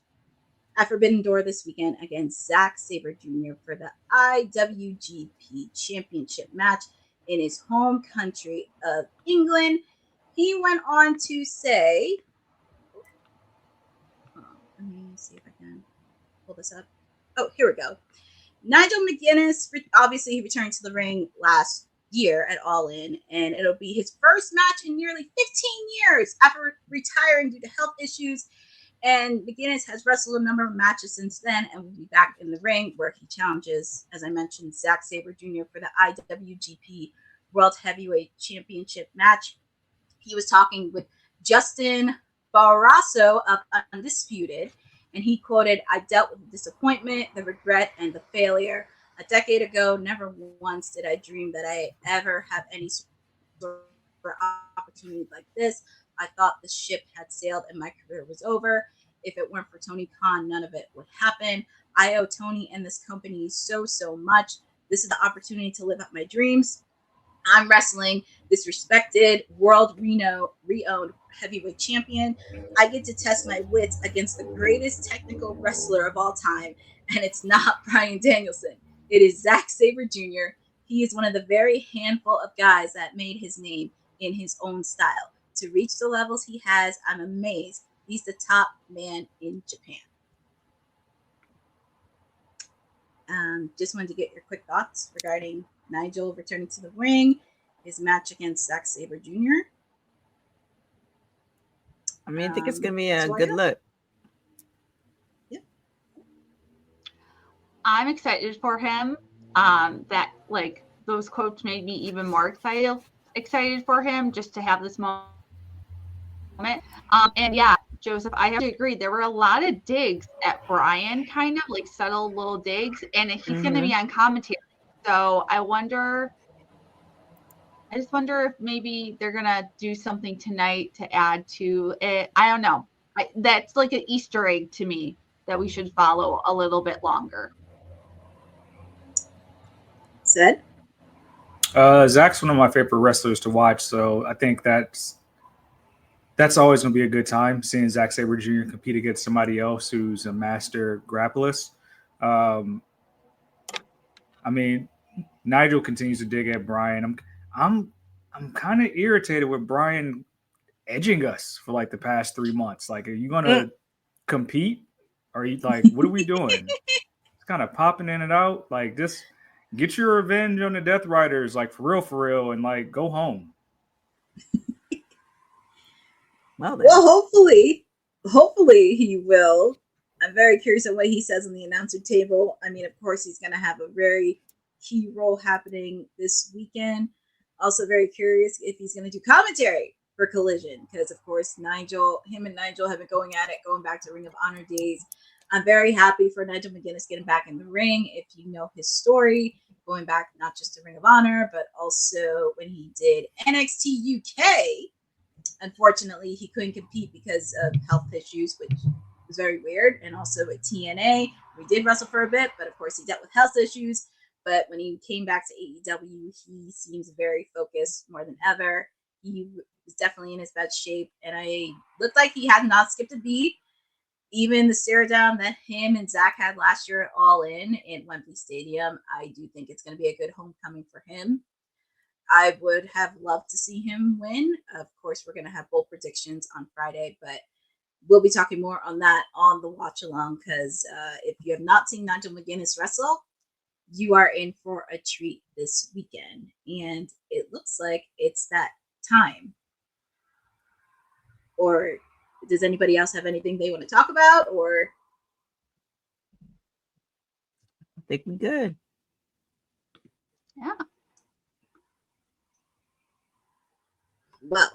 at Forbidden Door this weekend against Zack Sabre Jr. for the IWGP Championship match in his home country of England. He went on to say, let me see if I can pull this up. Oh, here we go. Nigel McGuinness, obviously he returned to the ring last year at All In, and it'll be his first match in nearly 15 years after retiring due to health issues. And McGuinness has wrestled a number of matches since then and will be back in the ring where he challenges, as I mentioned, Zack Sabre Jr. for the IWGP World Heavyweight Championship match. He was talking with Justin Barrasso of Undisputed, and he quoted, "I dealt with the disappointment, the regret, and the failure. A decade ago, never once did I dream that I ever have any sort of opportunity like this. I thought the ship had sailed and my career was over. If it weren't for Tony Khan, none of it would happen. I owe Tony and this company so much. This is the opportunity to live out my dreams. I'm wrestling this respected, world-renowned heavyweight champion. I get to test my wits against the greatest technical wrestler of all time, and it's not Bryan Danielson. It is Zack Sabre Jr. He is one of the very handful of guys that made his name in his own style. To reach the levels he has, I'm amazed. He's the top man in Japan." Just wanted to get your quick thoughts regarding Nigel returning to the ring, his match against Zack Sabre Jr. I mean, I think it's going to be a Victoria? good look. Yep. I'm excited for him. That like those quotes made me even more excited for him just to have this moment. And yeah, Joseph, I have to agree. There were a lot of digs at Brian, kind of like subtle little digs, and he's going to be on commentary. So I just wonder if maybe they're going to do something tonight to add to it. I don't know. That's like an Easter egg to me that we should follow a little bit longer. Sid? Zach's one of my favorite wrestlers to watch, so I think that's always going to be a good time, seeing Zack Sabre Jr. compete against somebody else who's a master grappler. I mean, Nigel continues to dig at Brian. I'm kind of irritated with Brian edging us for like the past 3 months. Like, are you gonna compete? Are you like, what are we doing? It's kind of popping in and out. Like, just get your revenge on the Death Riders, like for real, and like go home. Well, hopefully he will. I'm very curious on what he says on the announcer table. I mean, of course, he's going to have a very key role happening this weekend. Also very curious if he's going to do commentary for Collision, because of course him and Nigel have been going at it, going back to Ring of Honor days. I'm very happy for Nigel McGuinness getting back in the ring. If you know his story, going back not just to Ring of Honor, but also when he did NXT UK. Unfortunately, he couldn't compete because of health issues, which was very weird. And also at TNA, we did wrestle for a bit, but of course he dealt with health issues. But when he came back to AEW, he seems very focused more than ever. He was definitely in his best shape, and I looked like he had not skipped a beat. Even the stare down that him and Zach had last year at All In Wembley Stadium, I do think it's going to be a good homecoming for him. I would have loved to see him win. Of course, we're going to have bold predictions on Friday, but we'll be talking more on that on the watch along, because if you have not seen Nigel McGuinness wrestle, you are in for a treat this weekend. And it looks like it's that time. Or does anybody else have anything they want to talk about? Or I think we're good. Yeah. Well,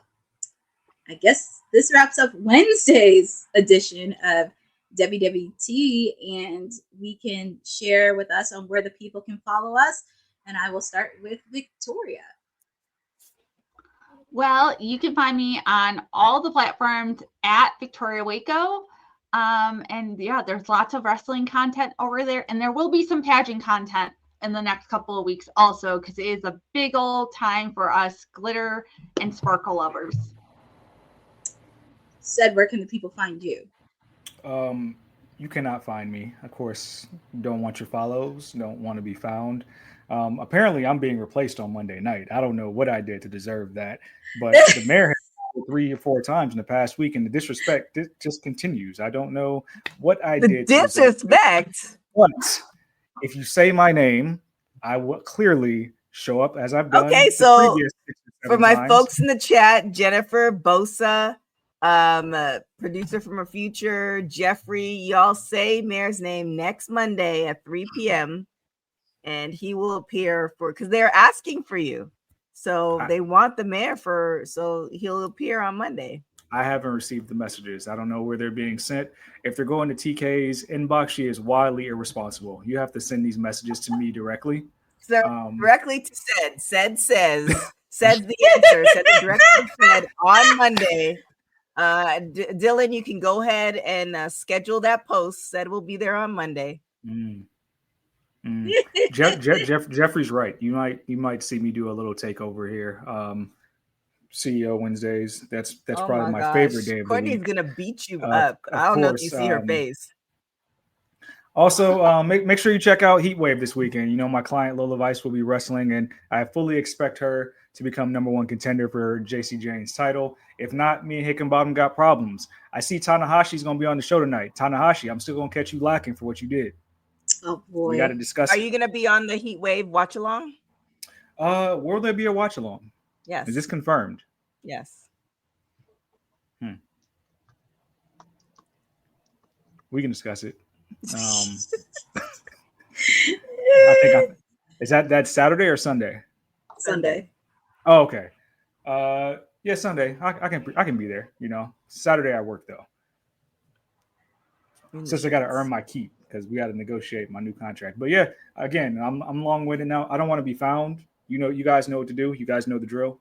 I guess this wraps up Wednesday's edition of WWT, and we can share with us on where the people can follow us. And I will start with Victoria. Well, you can find me on all the platforms at Victoria Waco. And yeah, there's lots of wrestling content over there, and there will be some pageant content in the next couple of weeks also, because it is a big old time for us glitter and sparkle lovers. Said, where can the people find you? You cannot find me. Of course, don't want your follows, don't want to be found. Apparently, I'm being replaced on Monday night. I don't know what I did to deserve that, but the mayor has 3 or 4 times in the past week, and the disrespect just continues. I don't know what I did. Disrespect? But if you say my name, I will clearly show up as I've done. Okay, so 6 or 7 for my times. folks in the chat, Jennifer Bosa, producer from a future, Jeffrey, y'all say Mayor's name next Monday at 3 p.m. and he will appear because they're asking for you. So they want the mayor so he'll appear on Monday. I haven't received the messages. I don't know where they're being sent. If they're going to TK's inbox, she is wildly irresponsible. You have to send these messages to me directly. So directly to Said says, said the answer, said the director said on Monday. Dylan, you can go ahead and schedule that post. Said we'll be there on Monday. Jeffrey's right. You might see me do a little takeover here. CEO Wednesdays. That's probably my favorite day of the week. Courtney's gonna beat you up. I don't know if you see her face. Also, make sure you check out Heatwave this weekend. You know, my client Lola Vice will be wrestling, and I fully expect her to become #1 contender for JC Jane's title. If not, me and Hickenbottom got problems. I see Tanahashi's going to be on the show tonight. Tanahashi, I'm still going to catch you lacking for what you did. Oh boy. We got to discuss Are it. you going to be on the Heat Wave watch along? Will there be a watch along? Yes. Is this confirmed? Yes. We can discuss it. I think is that Saturday or Sunday? Sunday. Oh, okay. Yeah, Sunday. I can be there. You know, Saturday I work though. Since I got to earn my keep because we got to negotiate my new contract. But yeah, again, I'm long-winded now. I don't want to be found. You know, you guys know what to do. You guys know the drill.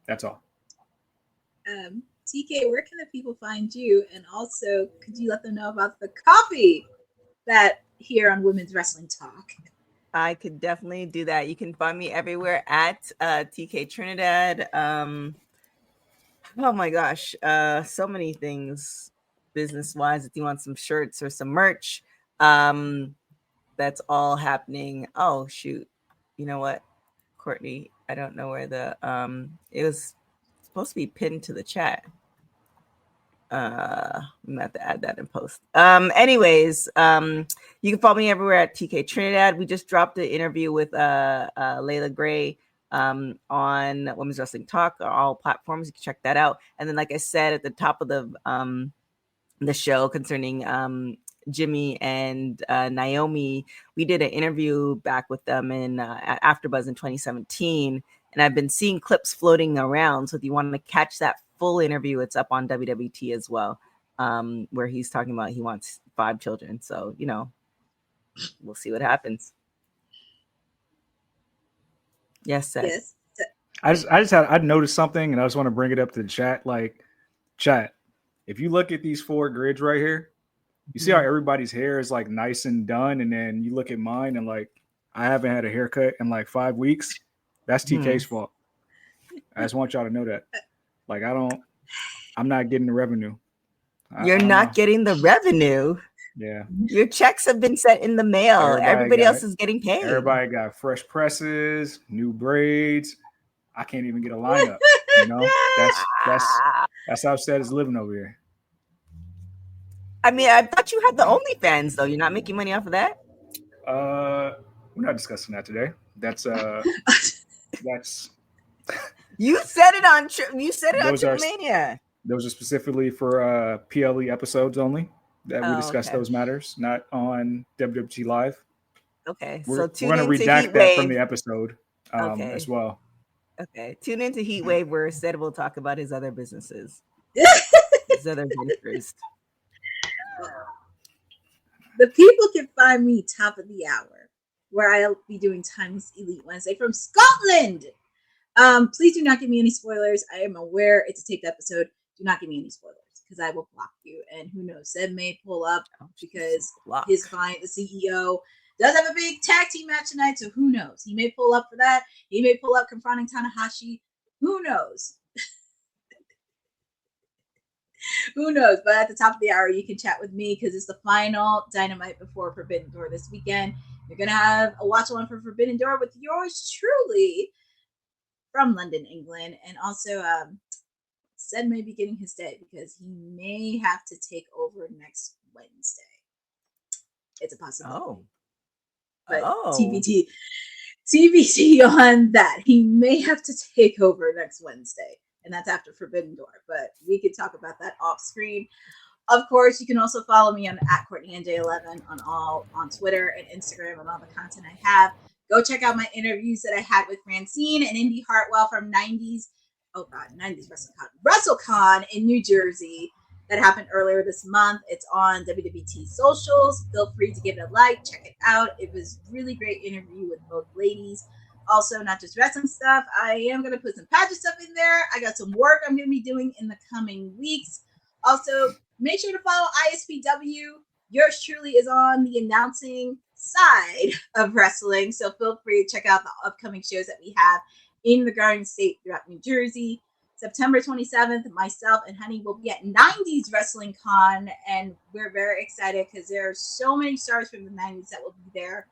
That's all. TK, where can the people find you? And also, could you let them know about the coffee that here on Women's Wrestling Talk? I could definitely do that. You can find me everywhere at TK Trinidad. Oh my gosh, so many things business-wise. If you want some shirts or some merch, that's all happening. Oh shoot, you know what, Courtney? I don't know where the it was supposed to be pinned to the chat. I'm gonna have to add that in post. Anyways, you can follow me everywhere at TK Trinidad. We just dropped an interview with Layla Gray on Women's Wrestling Talk on all platforms. You can check that out. And then, like I said at the top of the show concerning Jimmy and Naomi, we did an interview back with them in at AfterBuzz in 2017, and I've been seeing clips floating around. So if you want to catch that full interview, it's up on WWT as well, where he's talking about he wants 5 children. So, you know, we'll see what happens. Yes, Seth. Yes. I'd noticed something, and I just want to bring it up to the chat. Like, chat, if you look at these 4 grids right here, you see how everybody's hair is like nice and done, and then you look at mine and like I haven't had a haircut in like 5 weeks. That's TK's fault. I just want y'all to know that. Like, I'm not getting the revenue. You're not getting the revenue. Yeah. Your checks have been sent in the mail. Everybody else is getting paid. Everybody got fresh presses, new braids. I can't even get a lineup. You know, that's how sad is living over here. I mean, I thought you had the OnlyFans though. You're not making money off of that? We're not discussing that today. That's You said it on Trillmania. Those are specifically for PLE episodes only that we discuss those matters, not on WWT Live. Okay, we're tune going to redact that from the episode as well. Okay, tune into Heatwave where Sed will talk about his other businesses, his other ventures. The people can find me top of the hour, where I'll be doing Timeless Elite Wednesday from Scotland. Please do not give me any spoilers. I am aware it's a taped episode. Do not give me any spoilers because I will block you. And who knows, Seb may pull up because his client, the CEO, does have a big tag team match tonight. So who knows? He may pull up for that. He may pull up confronting Tanahashi. Who knows? Who knows? But at the top of the hour, you can chat with me because it's the final Dynamite before Forbidden Door this weekend. You're going to have a watch along for Forbidden Door with yours truly from London, England. And also, Sed may be getting his day because he may have to take over next Wednesday. It's a possibility. But TBT on that. He may have to take over next Wednesday. And that's after Forbidden Door. But we could talk about that off screen. Of course, you can also follow me on @CourtneyNJ11 on Twitter and Instagram and all the content I have. Go check out my interviews that I had with Francine and Indy Hartwell from 90s WrestleCon in New Jersey that happened earlier this month. It's on WWT socials. Feel free to give it a like, check it out. It was really great interview with both ladies. Also, not just wrestling stuff. I am going to put some pageant stuff in there. I got some work I'm going to be doing in the coming weeks. Also, make sure to follow ISPW. Yours truly is on the announcing side of wrestling. So feel free to check out the upcoming shows that we have in the Garden State throughout New Jersey. September 27th, myself and Honey will be at 90s Wrestling Con. And we're very excited because there are so many stars from the 90s that will be there.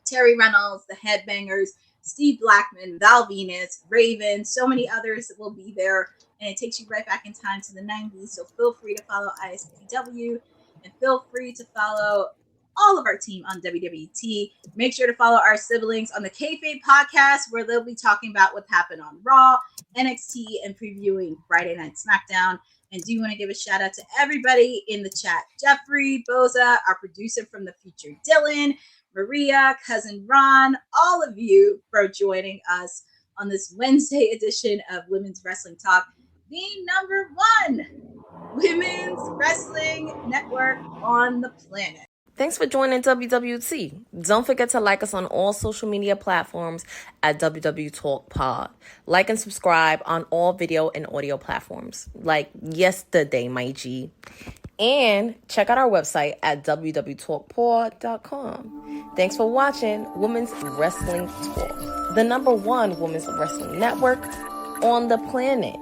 Terry Reynolds, the Headbangers, Steve Blackman, Val Venus, Raven, so many others that will be there. And it takes you right back in time to the 90s. So feel free to follow ISPW. And feel free to follow all of our team on WWT. Make sure to follow our siblings on the Kayfabe podcast, where they'll be talking about what happened on Raw, NXT, and previewing Friday Night SmackDown. And do want to give a shout out to everybody in the chat. Jeffrey, Boza, our producer from the future, Dylan, Maria, cousin Ron, all of you for joining us on this Wednesday edition of Women's Wrestling Talk, the number one women's wrestling network on the planet. Thanks for joining WWT. Don't forget to like us on all social media platforms at WW Talk Pod. Like and subscribe on all video and audio platforms, like yesterday, my G. And check out our website at www.talkpod.com. Thanks for watching Women's Wrestling Talk, the number one women's wrestling network on the planet.